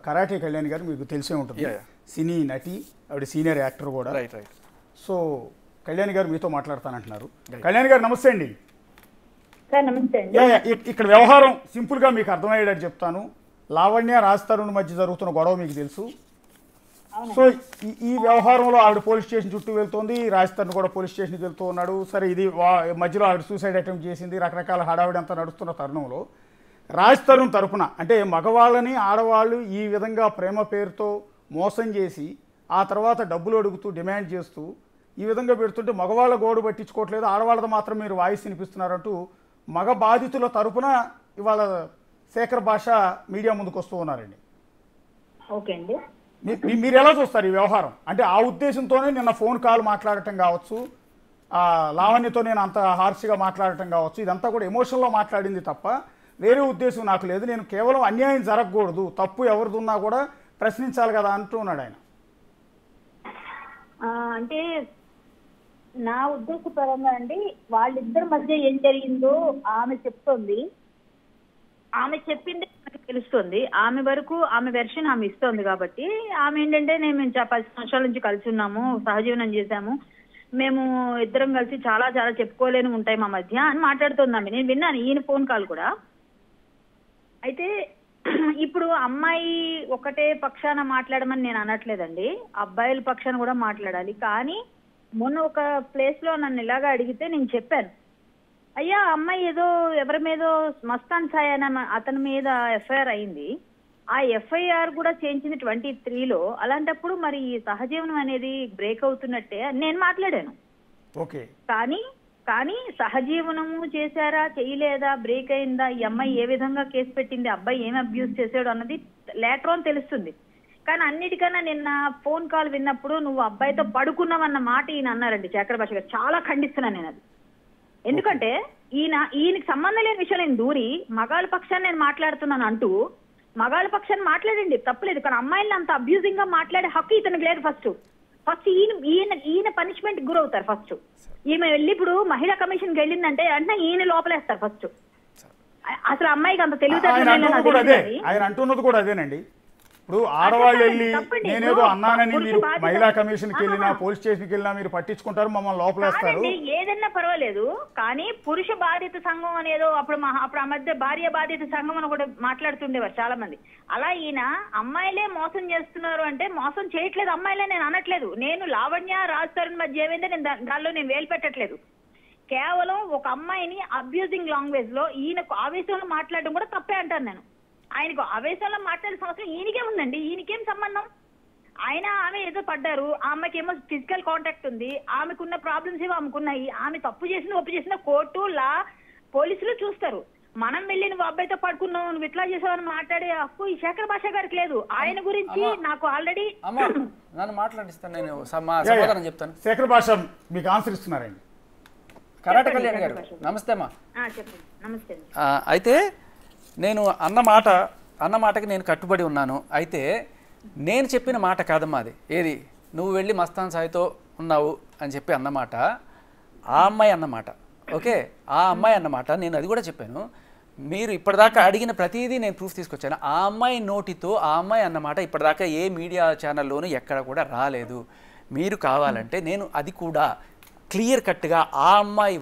Karate Kalyan గారు మీకు తెలిసే ఉంటుంది. సినీ నటి, ఆవిడ సీనియర్ యాక్టర్ కూడా. సో కళ్యాణ్ గారు మీతో మాట్లాడతానంటున్నారు. కళ్యాణ్ గారు నమస్తే అండి. ఇక్కడ వ్యవహారం సింపుల్గా మీకు అర్థమయ్యేటట్టు చెప్తాను. లావణ్య రాజ్ తరుణ్ మధ్య జరుగుతున్న గొడవ మీకు తెలుసు. సో ఈ వ్యవహారంలో ఆవిడ పోలీస్ స్టేషన్ చుట్టూ వెళ్తుంది, రాజ్ తరుణ్ కూడా పోలీస్ స్టేషన్కి వెళ్తూ ఉన్నాడు. సరే, ఇది మధ్యలో ఆవిడ సూసైడ్ అటెంప్ట్ చేసింది, రకరకాల హడావిడి అంతా నడుస్తున్న తరుణంలో రాజ్ తరుణ్ తరపున అంటే మగవాళ్ళని ఆడవాళ్ళు ఈ విధంగా ప్రేమ పేరుతో మోసం చేసి ఆ తర్వాత డబ్బులు అడుగుతూ డిమాండ్ చేస్తూ ఈ విధంగా పెడుతుంటే మగవాళ్ళ గోడు పట్టించుకోవట్లేదు, ఆడవాళ్ళది మాత్రం మీరు వాయిస్ వినిపిస్తున్నారంటూ మగ బాధితుల తరపున ఇవాళ శేఖర్ భాష మీడియా ముందుకు వస్తూ ఉన్నారండి. ఓకే అండి, మీరు ఎలా చూస్తారు ఈ వ్యవహారం? అంటే ఆ ఉద్దేశంతోనే నిన్న ఫోన్ కాల్ మాట్లాడటం కావచ్చు, లావణ్యతో నేను అంత హార్ష్గా మాట్లాడటం కావచ్చు, ఇదంతా కూడా ఎమోషన్లో మాట్లాడింది తప్ప వేరే ఉద్దేశం నాకు లేదు. నేను కేవలం అన్యాయం జరగకూడదు, తప్పు ఎవరిదున్నా కూడా ప్రశ్నించాలి కదా అంటున్నాడు ఆయన. అంటే నా ఉద్దేశపరంగా అండి, వాళ్ళిద్దరి మధ్య ఏం జరిగిందో ఆమె చెప్తోంది, ఆమె చెప్పింది నాకు తెలుస్తుంది. ఆమె వరకు ఆమె వెర్షన్ ఆమె ఇస్తోంది కాబట్టి ఆమె ఏంటంటే మేము 10 సంవత్సరాల నుంచి కలిసి ఉన్నాము, సహజీవనం చేశాము, మేము ఇద్దరం కలిసి చాలా చాలా చెప్పుకోలేని ఉంటాయి మా మధ్య అని మాట్లాడుతుంది ఆమె. నేను విన్నాను ఈయన ఫోన్ కాల్ కూడా. అయితే ఇప్పుడు అమ్మాయి ఒకటే పక్షాన మాట్లాడమని నేను అనట్లేదండి, అబ్బాయిల పక్షాన కూడా మాట్లాడాలి. కానీ మొన్న ఒక ప్లేస్ లో నన్ను ఇలాగా అడిగితే నేను చెప్పాను, అయ్యా అమ్మాయి ఏదో ఎవరి మీదో మస్తాన్ సాయ్ అనే అతని మీద ఎఫ్ఐఆర్ అయింది, ఆ ఎఫ్ఐఆర్ కూడా చేయించింది 23లో. అలాంటప్పుడు మరి సహజీవనం అనేది బ్రేక్ అవుతున్నట్టే నేను మాట్లాడాను. ఓకే, కానీ సహజీవనము చేశారా చేయలేదా, బ్రేక్ అయిందా, ఈ అమ్మాయి ఏ విధంగా కేసు పెట్టింది, అబ్బాయి ఏం అబ్యూస్ చేశాడు అన్నది లేటర్ ఆన్ తెలుస్తుంది. కానీ అన్నిటికన్నా నిన్న ఫోన్ కాల్ విన్నప్పుడు నువ్వు అబ్బాయితో పడుకున్నావన్న మాట ఈయన అన్నారండి శేఖర్ భాష గారు. చాలా ఖండిస్తున్నాను నేను అది. ఎందుకంటే ఈయనకి సంబంధం లేని విషయం నేను దూరి మగాళ్ళ పక్షాన్ని నేను మాట్లాడుతున్నాను అంటూ మగాళ్ళ పక్షాన్ని మాట్లాడండి, తప్పలేదు. కానీ అమ్మాయిలను అంత అబ్యూజింగ్ గా మాట్లాడే హక్కు ఇతనికి లేదు. ఫస్ట్ ఈయన పనిష్మెంట్ గురవుతారు. ఫస్ట్ ఈమె వెళ్ళి ఇప్పుడు మహిళా కమిషన్కి వెళ్ళిందంటే అంటే ఈయన లోపలేస్తారు ఫస్ట్. అసలు అమ్మాయికి అంత తెలివితేటలు ఆయన అంటున్నది కూడా అదేనండి. ఇప్పుడు ఆడవాళ్ళు వెళ్ళి నేనేదో అన్నానని మీరు మహిళా కమిషన్కి వెళ్ళినా పోలీస్ స్టేషన్కి వెళ్ళినా మీరు పట్టించుకుంటారు, మమ్మల్ని లోపలేస్తారు. ఏదన్నా పర్వాలేదు, కానీ పురుష బాధిత సంఘం అనేదో అప్పుడు ఆ మధ్య భార్య బాధిత సంఘం అని కూడా మాట్లాడుతుండేవారు చాలా మంది. అలా ఈయన అమ్మాయిలే మోసం చేస్తున్నారు అంటే మోసం చేయట్లేదు అమ్మాయిలే నేను అనట్లేదు. నేను లావణ్య రాజ్ తరుణ్ మధ్య ఏమైందో నేను దానిలో నేను వేలు పెట్టట్లేదు. కేవలం ఒక అమ్మాయిని అబ్యూజింగ్ లాంగ్వేజ్ లో ఈయనకు ఆవేశంలో మాట్లాడడం కూడా తప్పే అంటాను నేను. ఆయనకు ఆవేశంలో మాట్లాడే సంవత్సరం ఈయనకే ఉందండి, ఈయనకేం సంబంధం? ఆమె ఏదో పడ్డారు, ఆ అమ్మాయికి ఏమో ఫిజికల్ కాంటాక్ట్ ఉంది, ఆమెకున్న ప్రాబ్లమ్స్ ఏమో ఆమెకున్నాయి, ఆమె తప్పు చేసిన ఒప్పు చేసిన కోర్టు పోలీసులు చూస్తారు. మనం వెళ్ళి నువ్వు అబ్బాయితో పడుకున్నావు, నువ్వు ఇట్లా చేసావని మాట్లాడే హక్కు ఈ శేఖర్ భాష గారికి లేదు. ఆయన గురించి నాకు ఆల్రెడీ నన్ను మాట్లాడిస్తాను, నేను సమాధానం చెప్తాను. శేఖర్ భాష మీకు ఆన్సర్ ఇస్తున్నారండి. కరాటే కళ్యాణ్ గారు నమస్తే అమ్మా. చెప్పండి. నమస్తే. అయితే నేను అన్న మాటకి నేను కట్టుబడి ఉన్నాను. అయితే నేను చెప్పిన మాట కాదమ్మా అది. ఏది నువ్వు వెళ్ళి మస్తాన్ సాయితో ఉన్నావు అని చెప్పి అన్నమాట ఆ అమ్మాయి అన్నమాట. ఓకే, ఆ అమ్మాయి అన్నమాట. నేను అది కూడా చెప్పాను. మీరు ఇప్పటిదాకా అడిగిన ప్రతిదీ నేను ప్రూఫ్ తీసుకొచ్చాను. ఆ అమ్మాయి నోటితో ఆ అమ్మాయి అన్నమాట ఇప్పటిదాకా ఏ మీడియా ఛానల్లోనూ ఎక్కడ కూడా రాలేదు. మీరు కావాలంటే నేను అది కూడా క్లియర్ కట్గా ఆ అమ్మాయి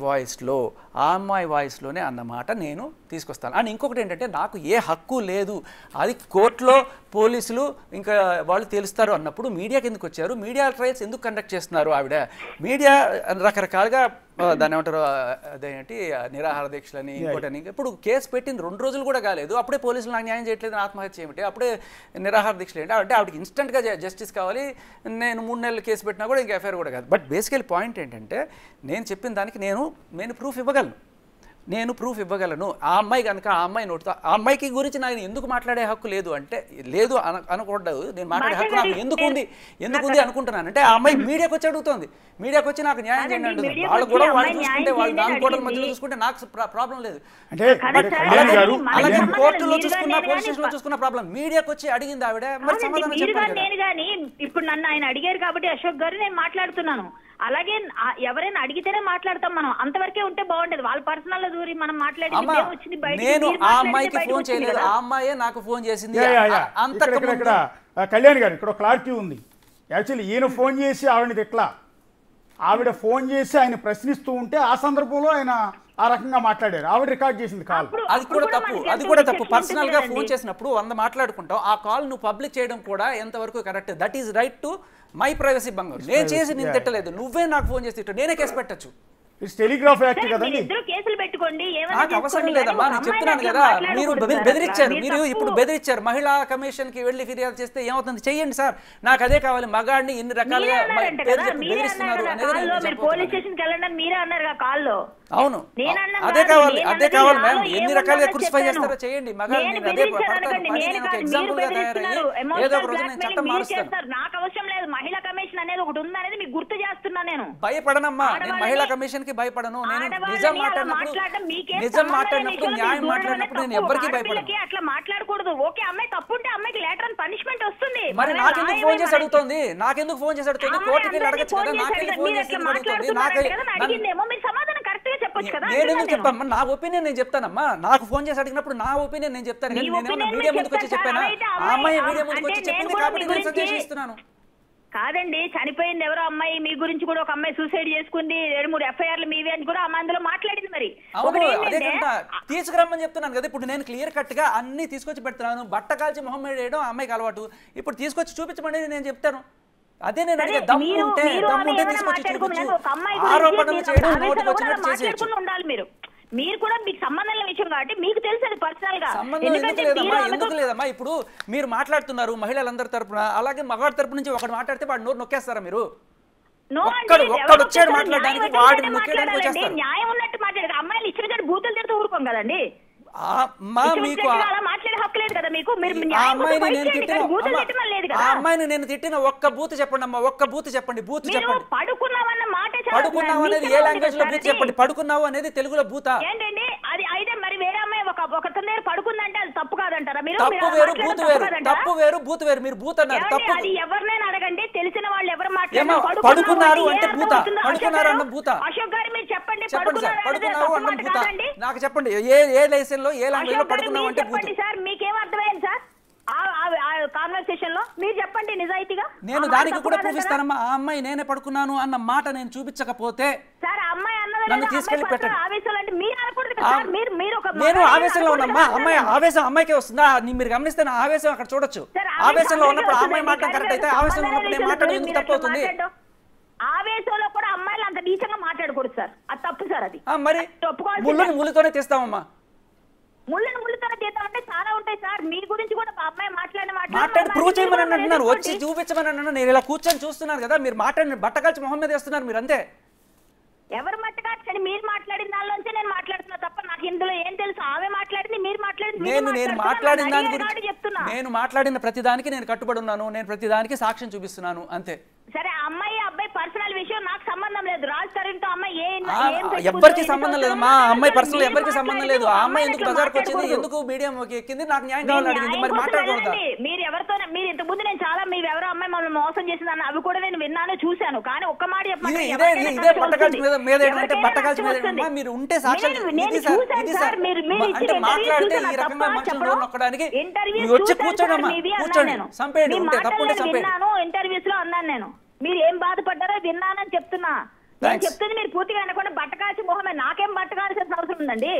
వాయిస్లోనే అన్నమాట నేను తీసుకొస్తాను. అండ్ ఇంకొకటి ఏంటంటే నాకు ఏ హక్కు లేదు, అది కోర్టులో పోలీసులు ఇంకా వాళ్ళు తెలుస్తారు అన్నప్పుడు మీడియాకి ఎందుకు వచ్చారు, మీడియా ట్రయల్స్ ఎందుకు కండక్ట్ చేస్తున్నారు? ఆవిడ మీడియా రకరకాలుగా దాన్ని ఏమంటారు, అదేంటి నిరాహార దీక్షలని ఇంకోటని. ఇప్పుడు కేసు పెట్టింది 2 రోజులు కూడా కాలేదు, అప్పుడే పోలీసులు నాకు న్యాయం చేయట్లేదు, ఆత్మహత్య ఏమిటి, అప్పుడే నిరాహార దీక్షలు ఏంటి అంటే ఆవిడకి ఇన్స్టెంట్గా జస్టిస్ కావాలి. నేను 3 నెలలు కేసు పెట్టినా కూడా ఇంకా ఎఫ్ఐఆర్ కూడా కాదు. బట్ బేసికల్ పాయింట్ ఏంటంటే నేను చెప్పిన దానికి నేను ప్రూఫ్ ఇవ్వగలను. ఆ అమ్మాయి కనుక ఆ అమ్మాయి నోటితో ఆ అమ్మాయికి గురించి నాకు ఎందుకు మాట్లాడే హక్కు లేదు అంటే లేదు అనకూడదు. నేను మాట్లాడే హక్కు నాకు ఎందుకు ఉంది అనుకుంటున్నాను అంటే ఆ అమ్మాయి మీడియాకి వచ్చి అడుగుతుంది, మీడియాకి వచ్చి నాకు న్యాయం చేయండి అంటుంది. వాళ్ళు కూడా వాళ్ళు చూసుకుంటే వాళ్ళు దాని గొడవల మధ్యలో చూసుకుంటే నాకు ప్రాబ్లం లేదు. అలాగే కోర్టులో చూసుకున్నా పోలీస్ స్టేషన్లో చూసుకున్న ప్రాబ్లం. మీడియాకి వచ్చి అడిగింది ఆవిడ, మరి సమాధానం చెప్పాలి. ఇప్పుడు నన్ను ఆయన అడిగారు కాబట్టి అశోక్ గారు నేను మాట్లాడుతున్నాను. అలాగే ఎవరైనా అడిగితేనే మాట్లాడతాం మనం, అంతవరకే ఉంటే బాగుంటది. వాళ్ళ పర్సనల్ లో దూరి మనం అమ్మా, నేను ఆ అమ్మాయికి ఫోన్ చేయలేదు, ఆ అమ్మాయే నాకు ఫోన్ చేసింది. ఇక్కడ కళ్యాణ్ గారు ఇక్కడ క్లారిటీ ఉంది. యాక్చువల్లీ ఈయన ఫోన్ చేసి ఆవిడని తిట్లా, ఆవిడ ఫోన్ చేసి ఆయన ప్రశ్నిస్తూ ఉంటే ఆ సందర్భంలో ఆయన ఆ రకంగా మాట్లాడారు, ఆవిడ రికార్డ్ చేసింది కాల్. అది కూడా తప్పు. పర్సనల్ గా ఫోన్ చేసినప్పుడు 100 మాట్లాడుకుంటాం, ఆ కాల్ నువ్వు పబ్లిక్ చేయడం కూడా ఎంతవరకు correct? That is right to my privacy బంగారు. నేను చేసి నేను తిట్టలేదు, నువ్వే నాకు ఫోన్ చేసి తిట్టు, నేనే కేసు పెట్టచ్చు. టెలిగ్రాఫ్ యాక్ట్ కదండి, కేసులు పెట్టుకోండి. నాకు అవసరం లేదమ్మా, నేను చెప్తున్నాను కదా. మీరు బెదిరించారు, మీరు ఇప్పుడు బెదిరించారు. మహిళా కమిషన్ కి వెళ్ళి ఫిర్యాదు చేస్తే ఏమవుతుంది? చెయ్యండి సార్, నాకు అదే కావాలి. మగాడిని ఇన్ని రకాలుగా బెదిరిస్తున్నారు అనేది పోలీస్ స్టేషన్ కి వెళ్ళండి మీరే అన్నారు కాల్లో. అవును, అదే కావాలి, అదే కావాలి మ్యామ్. ఎన్ని రకాలుగా క్రూసిఫై చేస్తారో చేయండి. మగాడిని అదే ఎగ్జాంపుల్ గా తయారయ్యి ఏదో ఒక రోజు నేను చట్టం మారుస్తాను. నాకు అవసరం లేదు. మహిళా కమిషన్ అనేది ఒకటి ఉందనేది మీకు గుర్తు చేస్తున్నా. నేను భయపడనమ్మా, నేను మహిళా కమిషన్ కి భయపడను. నేను నిజం మాట్లాడినప్పుడు న్యాయం మాట్లాడినప్పుడు నేను ఎవరికి భయపడను. అట్లా మాట్లాడకూడదు. ఓకే, అమ్మాయి తప్పుంటే అమ్మాయికి లేటర్ పనిష్మెంట్ వస్తుంది. మరి నాకెందుకు ఫోన్ చేసి అడుగుతుంది? నాకెందుకు ఫోన్ చేసి అడుగుతుంది? కోర్టుకి వెళ్ళి అడగచ్చు కదా, నాకెందుకు ఫోన్ చేసి అడుగుతుంది? మీరు సమాధానం కరెక్ట్ గా చెప్పొచ్చు కదా. నేను ఎందుకు చెప్పమ్మా? నా ఒపీనియన్ నేను చెప్తానమ్మా. నాకు ఫోన్ చేసి అడిగినప్పుడు నా ఒపీనియన్ నేను చెప్తాను కానీ నేనేమన్నా మీడియా ముందుకు వచ్చి చెప్పానా? ఆ అమ్మాయి మీడియా ముందుకు వచ్చి చెప్పింది కాబట్టి నేను సజెషన్ ఇస్తున్నాను. కాదండి, చనిపోయింది ఎవరో అమ్మాయి, మీ గురించి కూడా ఒక అమ్మాయి సూసైడ్ చేసుకుంది, 2-3 ఎఫ్ఐఆర్లు మీవి అని కూడా అమ్మాయి అందులో మాట్లాడింది. మరి అదే కదా తీసుకురమ్మని చెప్తున్నాను కదా. ఇప్పుడు నేను క్లియర్ కట్ గా అన్ని తీసుకొచ్చి పెడుతున్నాను. బట్ట కాల్చి మొహం మీద వేయడం అమ్మాయికి అలవాటు, ఇప్పుడు తీసుకొచ్చి చూపించమని నేను చెప్తాను. అదే నేను అడిగే, దమ్ముంటే తీసుకొచ్చి చూపించు. ఆరోపణలు చేయడం నోటికి వచ్చినట్టు చేసేయచ్చు. ఉండాలి మీరు కూడా మీకు సంబంధం లేని విషయం కాబట్టి మీకు తెలుసు పర్సనల్ గా. సంబంధం ఎందుకు లేదమ్మా? ఇప్పుడు మీరు మాట్లాడుతున్నారు మహిళలందరి తరపున, అలాగే మగాడి తరపు నుంచి ఒకటి మాట్లాడితే వాడు నోరు నొక్కేస్తారా? మీరు ఒక్కడు వచ్చాడు మాట్లాడడానికి, వాడిని నొక్కేయడానికి వచ్చేస్తారు. న్యాయం ఉన్నట్టు మాట్లాడారు. అమ్మాయిలు ఇచ్చిన బూతులు తిడుతూ ఊరుకోం కదండి. అమ్మాయిని నేను తిట్టిన ఒక్క బూత్ చెప్పండి అమ్మా, ఒక్క బూత్ చెప్పండి. బూత్ చెప్పండి. పడుకున్నావు అనేది ఏ లాంగ్వేజ్ లో బూత్ చెప్పండి. పడుకున్నావు అనేది తెలుగులో బూతా ఏంటండి? అది అయితే మరి వేరే అమ్మాయి ఒక దగ్గర పడుకుందంటే అది తప్పు కాదంటారా మీరు? తప్పు వేరు బూత్ వేరు, తప్పు వేరు బూత్ వేరు. మీరు బూత్ అన్నారు, తప్పు. అది ఎవరినైనా అడగండి, తెలిసిన వాళ్ళు ఎవరు మాట్లాడారు. పడుకున్నారు అంటే బూత, పడుకున్నారు అన్న బూత. అశోక్ గారు మీరు చెప్పండి, చెప్పండి సార్, పడుకున్నావు అన్న బూత నాకు చెప్పండి. ఏ లైసెన్స్ లో ఏ లాంగ్వేజ్ లో పడుకున్నావు అంటే బూత. సార్ మీకేం అర్థమైంది సార్ కాన్వర్సేషన్ లో? మీరు చెప్పండి నిజాయితీగా. నేను దానికి కూడా చూపిస్తానమ్మా. ఆ అమ్మాయి నేనే పడుకున్నాను అన్న మాట నేను చూపించకపోతే సార్ అమ్మాయి నన్ను తీసుకెళ్లి పెట్టండి. నేను ఆవేశంలో ఉన్నమ్మా. ఆవేశం అమ్మాయికే వస్తుందా? మీరు గమనిస్తే నా ఆవేశం అక్కడ చూడొచ్చు. ఆవేశంలో ఉన్నప్పుడు అమ్మాయి మాట కరెక్ట్ అయితే, ఆవేశంలో ఉన్నప్పుడు నేను మాట్లాడడం ఎందుకు తప్పు అవుతుంది? ఆవేశంలో కూడా అమ్మాయిలు అంత నీచంగా మాట్లాడకూడదు సార్, అది తప్పు సార్. అది మరి ముళ్ళుతోనే తీస్తామమ్మా. ముళ్ళుతోనే తీస్తామంటే చాలా ఉంటాయి సార్. మీ గురించి కూడా అమ్మాయి మాట్లాడి ప్రూవ్ చేయమని అంటున్నారు, వచ్చి చూపించమని అన్నాను. నేను ఇలా కూర్చొని చూస్తున్నాను కదా, మీరు మాట్లాడిన బట్టకాల్చి మొహం మీద వేస్తున్నారు మీరు అంతే. ఎవరు మట్టకాల్చని? మీరు మాట్లాడిన దానిలోంచి నేను మాట్లాడుతున్నా తప్ప నాకు ఇందులో ఏం తెలుసు? ఆమె మాట్లాడింది, మీరు మాట్లాడింది. నేను మాట్లాడిన దాని గురించి, నేను మాట్లాడిన ప్రతిదానికి నేను కట్టుబడి ఉన్నాను. నేను ప్రతిదానికి సాక్ష్యం చూపిస్తున్నాను అంతే. సరే, అమ్మాయి అబ్బాయి పర్సనల్ విషయం నాకు సంబంధం లేదు. రాజ్ తరుణ్ తో అమ్మాయి ఎవరికి సంబంధం లేదు. మా అమ్మాయి పర్సనల్ ఎవరికి సంబంధం లేదు. ఆ అమ్మాయి ఎందుకు బజార్కి వచ్చింది, ఎందుకు మీడియం ఎక్కింది, నాకు న్యాయం కావాలని అడిగింది. మరి మాట్లాడకూడదా? మీరు ఎవరితో మీరు ఇంతకు ముందు నేను చాలా మీరు ఎవరో అమ్మాయి మమ్మల్ని మోసం చేసిందని అవి కూడా నేను విన్నాను, చూశాను. కానీ ఒక్క మాట చెప్పండి, ఇదే బట్టకాల్చి మీద అంటే బట్టకాల్చి మీద మీరు ఉంటే సాక్ష్యం అంటే మాట్లాడితే ఈ రకంగా మనుషులు నొక్కడానికి వచ్చి కూర్చోడమ్మా, కూర్చోండి. సంపేయండి, ఉంటే తప్పుంటే సంపేయండి. ఇంటర్వ్యూస్ లో అన్నాను నేను, మీరు ఏం బాధపడ్డారో విన్నానని చెప్తున్నా. నేను చెప్తుంది మీరు పూర్తిగా అనకుండా బట్టకాల్చి మొహమే. నాకేం బట్టకాల్సిన అవసరం ఉందండి?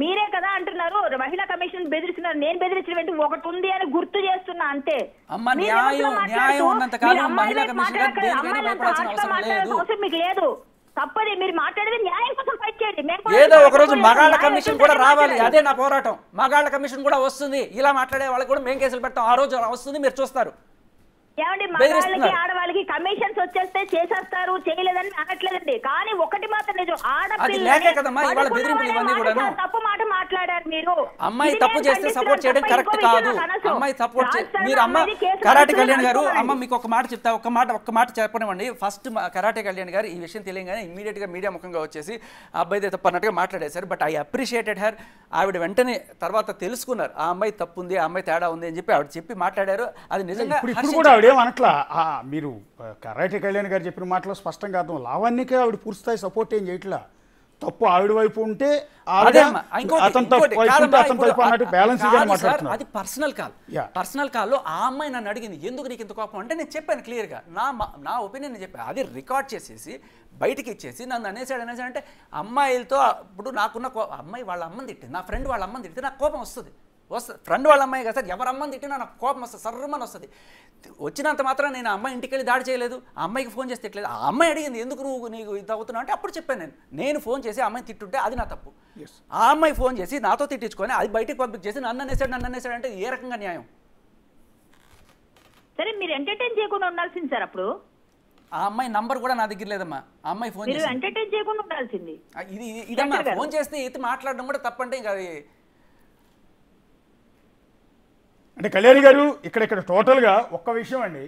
మీరే కదా అంటున్నారు మహిళా కమిషన్ బెదిరిస్తున్నారు. నేను బెదిరించిన ఒకటి ఉంది అని గుర్తు చేస్తున్నా అంతే. న్యాయం ఉన్నంత కాలం మహిళా కమిషన్ అవసరం మీకు లేదు. తప్పది, మీరు మాట్లాడేది న్యాయం కోసం ఫైట్ చేయండి. ఏదో ఒక రోజు మగాళ్ళ కమిషన్ కూడా రావాలి, అదే నా పోరాటం. మగాళ్ళ కమిషన్ కూడా వస్తుంది, ఇలా మాట్లాడే వాళ్ళకి కూడా మేము కేసులు పెడతాం. ఆ రోజు వస్తుంది, మీరు చూస్తారు. ఏమండి, మగవాళ్ళకి ఆడవాళ్ళకి కమిషన్స్ వచ్చేస్తే చేసేస్తారు, చేయలేదని అనట్లేదండి. కానీ ఒకటి మాత్రం నిజం, తప్పు మాట మాట్లాడారు మీరు. అమ్మాయి తప్పు చేస్తే సపోర్ట్ చేయడం కరెక్ట్ కాదు. అమ్మాయి సపోర్ట్ మీరు అమ్మ కరాటే కళ్యాణ్ గారు, అమ్మ మీకు ఒక మాట చెప్తా, ఒక్క మాట చెప్పనివ్వండి. ఫస్ట్ కరాటే కళ్యాణ్ గారు ఈ విషయం తెలియగానే ఇమీడియట్ గా మీడియా ముఖంగా వచ్చేసి అబ్బాయి తప్పు అన్నట్టుగా మాట్లాడేశారు. But I appreciated her. ఆవిడ వెంటనే తర్వాత తెలుసుకున్నారు ఆ అమ్మాయి తప్పు ఉంది, ఆ అమ్మాయి తేడా ఉంది అని చెప్పి ఆవిడ చెప్పి మాట్లాడారు. అది నిజంగా నేనేమనట్లా మీరు కరాటే కళ్యాణ్ గారు చెప్పిన మాటలో స్పష్టంగా అర్థం. లావణ్యకే ఆవిడ పూర్తిస్థాయి సపోర్ట్ ఏం చేయట్లా. తప్పు ఆవిడ వైపు ఉంటే అది పర్సనల్ కాల్. పర్సనల్ కాల్లో ఆ అమ్మాయి నన్ను అడిగింది ఎందుకు నీకు ఇంత కోపం అంటే నేను చెప్పాను క్లియర్గా నా ఒపీనియన్ నేను చెప్పాను. అది రికార్డ్ చేసేసి బయటికి ఇచ్చేసి నన్ను అనేసాడు అంటే అమ్మాయిలతో ఇప్పుడు నాకున్న అమ్మాయి వాళ్ళ అమ్మని తిట్టింది, నా ఫ్రెండ్ వాళ్ళ అమ్మని తిట్టితే నాకు కోపం వస్తుంది. ఫ్రెండ్ వాళ్ళ అమ్మాయి కదా సార్, ఎవరు అమ్మని తిట్టినా నాకు కోపం వస్తుంది, సర్రమని వస్తుంది. వచ్చినంత మాత్రం నేను ఆ అమ్మాయి ఇంటికి వెళ్ళి దాడి చేయలేదు, ఆ అమ్మాయికి ఫోన్ చేసి తిట్టలేదు. ఆ అమ్మాయి అడిగింది ఎందుకు నీకు ఇది అవుతున్నావు అంటే అప్పుడు చెప్పాను నేను ఫోన్ చేసి ఆ అమ్మాయిని తిట్టుంటే అది నా తప్పు. ఆ అమ్మాయి ఫోన్ చేసి నాతో తిట్టించుకొని అది బయటికి పబ్లిక్ చేసి నన్ను అనేసాడు అంటే ఏ రకంగా న్యాయం? సరే మీరు ఎంటర్టైన్ చేయకుండా ఉండాల్సింది సార్. అప్పుడు ఆ అమ్మాయి నంబర్ కూడా నా దగ్గర లేదమ్మా. ఆ అమ్మాయి ఫోన్ చేసి ఎంటర్టైన్ చేయకుండా ఉండాల్సింది. ఇదమ్మా ఫోన్ చేస్తే ఎత్తి మాట్లాడడం కూడా తప్పంటే ఇంకా అది అంటే కళ్యాణి గారు ఇక్కడ టోటల్గా ఒక్క విషయం అండి.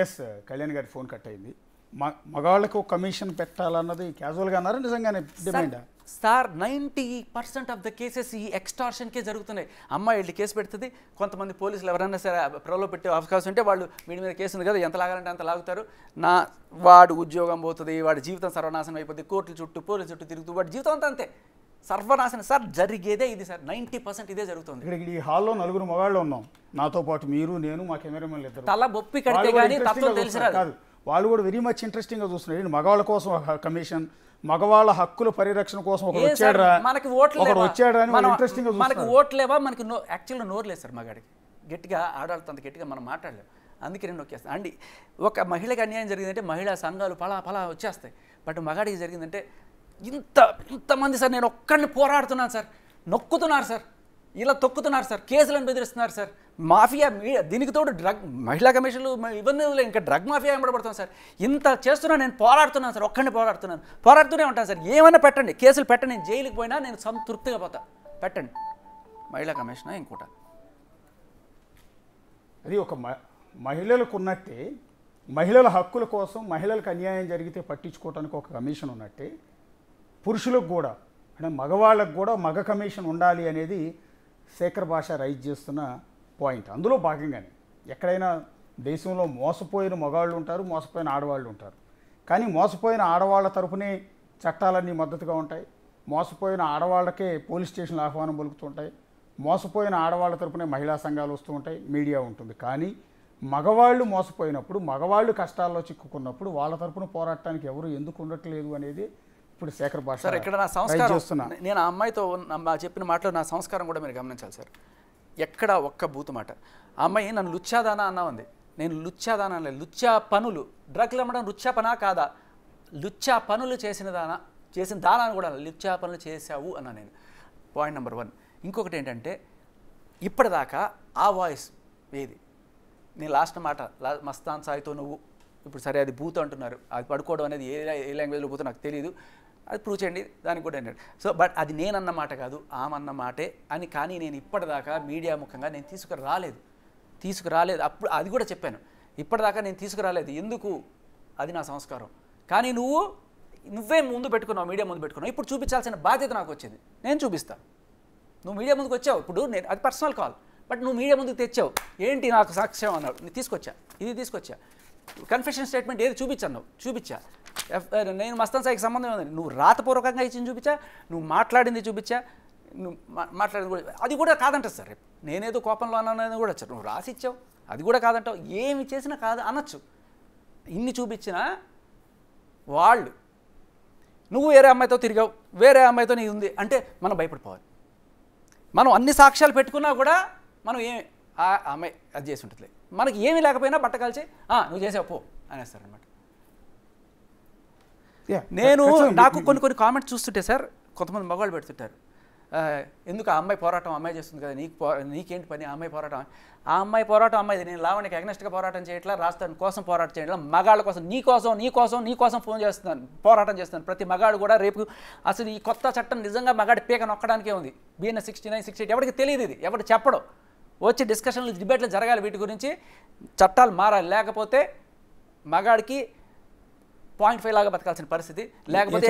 ఎస్ కళ్యాణి గారి ఫోన్ కట్ అయింది. మగవాళ్ళకు కమిషన్ పెట్టాలన్నది క్యాజువల్గా అన్నారా నిజంగానే డిమాండా? సార్ 90% ఆఫ్ ద కేసెస్ ఈ ఎక్స్టార్షన్కే జరుగుతున్నాయి. అమ్మాయి వెళ్ళి కేసు పెడుతుంది, కొంతమంది పోలీసులు ఎవరైనా సరే ప్రలో పెట్టే అవకాశం ఉంటే వాళ్ళు వీడి మీద కేసు ఉంది కదా ఎంత లాగాలంటే అంత లాగుతారు. వాడు ఉద్యోగం పోతుంది, వాడి జీవితం సర్వనాశనం అయిపోతుంది, కోర్టుల చుట్టూ పోలీసు చుట్టూ తిరుగుతూ వాడి జీవితం అంతా అంతే సర్వనాశనం. సార్ జరిగేదే ఇది సార్, 90% ఇదే జరుగుతుంది. ఇక్కడ ఈ హాల్లో 4 మగాళ్ళు ఉన్నాం, నాతో పాటు మీరు నేను మా కెమెరామెన్లు ఇద్దరు. తల బొప్పి కడితే కానీ తత్వం తెలిసిరాదు. కాదు, వాళ్ళు కూడా వెరీ మచ్ ఇంట్రెస్టింగ్గా చూస్తున్నారు. మగవాళ్ళ కోసం కమిషన్, మగవాళ్ళ హక్కుల పరిరక్షణ కోసం ఒకడు వచ్చాడు, మనకి ఓట్లేవా, మనకి ఓట్లేవా, మనకి యాక్చువల్గా నోరు లేదు సార్. మగాడికి గట్టిగా ఆడాలతో అంత గట్టిగా మనం మాట్లాడలేము. అందుకే నేను నొక్కేస్తాను అండి. ఒక మహిళకి అన్యాయం జరిగిందంటే మహిళా సంఘాలు పలా వచ్చేస్తాయి. బట్ మగాడికి జరిగిందంటే ఇంతమంది సార్, నేను ఒక్కడిని పోరాడుతున్నాను సార్, నొక్కుతున్నారు సార్, ఇలా తొక్కుతున్నారు సార్, కేసులను బెదిరిస్తున్నారు సార్, మాఫియా దీనికి తోడు మహిళా కమిషన్లు ఇవన్నీ ఇంకా డ్రగ్ మాఫియా వెంబడబడుతుంది సార్. ఇంత చేస్తున్నా నేను పోరాడుతున్నాను సార్, ఒక్కడిని పోరాడుతూనే ఉంటాను సార్. ఏమైనా పెట్టండి, కేసులు పెట్టండి, నేను జైలుకి పోయినా నేను సంతృప్తిగా పోతా, పెట్టండి. మహిళా కమిషనా ఇంకోట అది ఒక మహిళలకు ఉన్నట్టే, మహిళల హక్కుల కోసం మహిళలకు అన్యాయం జరిగితే పట్టించుకోవడానికి ఒక కమిషన్ ఉన్నట్టే పురుషులకు కూడా అంటే మగవాళ్ళకు కూడా మగ కమిషన్ ఉండాలి అనేది శేఖర్ భాష రైజ్ చేస్తున్న పాయింట్. అందులో భాగంగానే ఎక్కడైనా దేశంలో మోసపోయిన మగవాళ్ళు ఉంటారు, మోసపోయిన ఆడవాళ్ళు ఉంటారు. కానీ మోసపోయిన ఆడవాళ్ళ తరపునే చట్టాలన్నీ మద్దతుగా ఉంటాయి, మోసపోయిన ఆడవాళ్ళకే పోలీస్ స్టేషన్లు ఆహ్వానం పలుకుతుంటాయి, మోసపోయిన ఆడవాళ్ళ తరపునే మహిళా సంఘాలు వస్తూ ఉంటాయి, మీడియా ఉంటుంది. కానీ మగవాళ్ళు మోసపోయినప్పుడు, మగవాళ్ళు కష్టాల్లో చిక్కుకున్నప్పుడు వాళ్ళ తరపున పోరాటానికి ఎవరు ఎందుకు ఉండట్లేదు అనేది ఇప్పుడు శేఖర్ భాష సార్. ఇక్కడ నా సంస్కారం, నేను ఆ అమ్మాయితో చెప్పిన మాటలో నా సంస్కారం కూడా మీరు గమనించాలి సార్. ఎక్కడ ఒక్క బూతు మాట. ఆ అమ్మాయి నన్ను లుచ్చాదానా అన్నా ఉంది. నేను లుచ్చాదానా అనలేదు, లుచ్చా పనులు, డ్రగ్లు అమ్మడం లుచ్చా పనా కాదా, లుచ్చా పనులు చేసిన దానా అని కూడా లుచ్చా పనులు చేసావు అన్నా నేను. Point number 1. ఇంకొకటి ఏంటంటే ఇప్పటిదాకా ఆ వాయిస్ ఏది, నేను లాస్ట్ మాట మస్తాన్ సాయితో నువ్వు, ఇప్పుడు సరే అది బూత్ అంటున్నారు, అది పడుకోవడం అనేది ఏ లాంగ్వేజ్లో బూత్ నాకు తెలియదు, అది ప్రూవ్ చేయండి, దానికి కూడా ఏంటంటే సో బట్ అది నేనన్న మాట కాదు ఆమన్న మాటే అని. కానీ నేను ఇప్పటిదాకా మీడియా ముఖంగా నేను తీసుకురాలేదు. అప్పుడు అది కూడా చెప్పాను, ఇప్పటిదాకా నేను తీసుకురాలేదు. ఎందుకు? అది నా సంస్కారం. కానీ నువ్వే ముందు పెట్టుకున్నావు, మీడియా ముందు పెట్టుకున్నావు. ఇప్పుడు చూపించాల్సిన బాధ్యత నాకు వచ్చింది, నేను చూపిస్తాను. నువ్వు మీడియా ముందుకు వచ్చావు, ఇప్పుడు నేను అది పర్సనల్ కాల్, బట్ నువ్వు మీడియా ముందుకు తెచ్చావు. ఏంటి నాకు సాక్ష్యం అన్నాడు, నేను తీసుకొచ్చా. కన్ఫెషన్ స్టేట్మెంట్ ఏది చూపించా. నేను మస్తాన్ సాయికి సంబంధం ఉంది. నువ్వు రాతపూర్వకంగా ఇచ్చింది చూపించా, నువ్వు మాట్లాడింది చూపించా, నువ్వు మాట్లాడింది కూడా అది కూడా కాదంటారు సార్. రేపు నేనేదో కోపంలో అన్నానని కూడా వచ్చారు, నువ్వు రాసిచ్చావు, అది కూడా కాదంటావు. ఏమి చేసినా కాదు అనొచ్చు. ఇన్ని చూపించినా వాళ్ళు నువ్వు వేరే అమ్మాయితో తిరిగావు, వేరే అమ్మాయితో నీ ఉంది అంటే మనం భయపడిపోవాలి. మనం అన్ని సాక్ష్యాలు పెట్టుకున్నా కూడా మనం ఆ అమ్మాయి అది చేసి ఉంటుంది, మనకి ఏమీ లేకపోయినా బట్ట కలిసి నువ్వు చేసావు పో అనేస్తారనమాట. నాకు కొన్ని కామెంట్స్ చూస్తుంటే సార్, కొంతమంది మగవాళ్ళు పెడుతుంటారు, ఎందుకు ఆ అమ్మాయి పోరాటం అమ్మాయి చేస్తుంది కదా, నీకేంటి పని ఆ అమ్మాయి పోరాటం, ఆ అమ్మాయి పోరాటం అమ్మాయిది, నేను లావణ్యకి అగ్నెస్ట్గా పోరాటం చేయట్లా, రాష్ట్రం కోసం పోరాటం చేయట్లా, మగాళ్ళ కోసం నీ కోసం ఫోన్ చేస్తున్నాను, పోరాటం చేస్తున్నాను. ప్రతి మగాడు కూడా రేపు అసలు ఈ కొత్త చట్టం నిజంగా మగాడి పీక నొక్కడానికే ఉంది. BNS 69, 68 ఎవరికి తెలియదు, ఇది ఎవరు చెప్పడం, వచ్చి డిస్కషన్లు డిబేట్లు జరగాలి, వీటి గురించి చట్టాలు మారాలి. లేకపోతే మగాడికి 0.5 లాగా బతకాల్సిన పరిస్థితి. లేకపోతే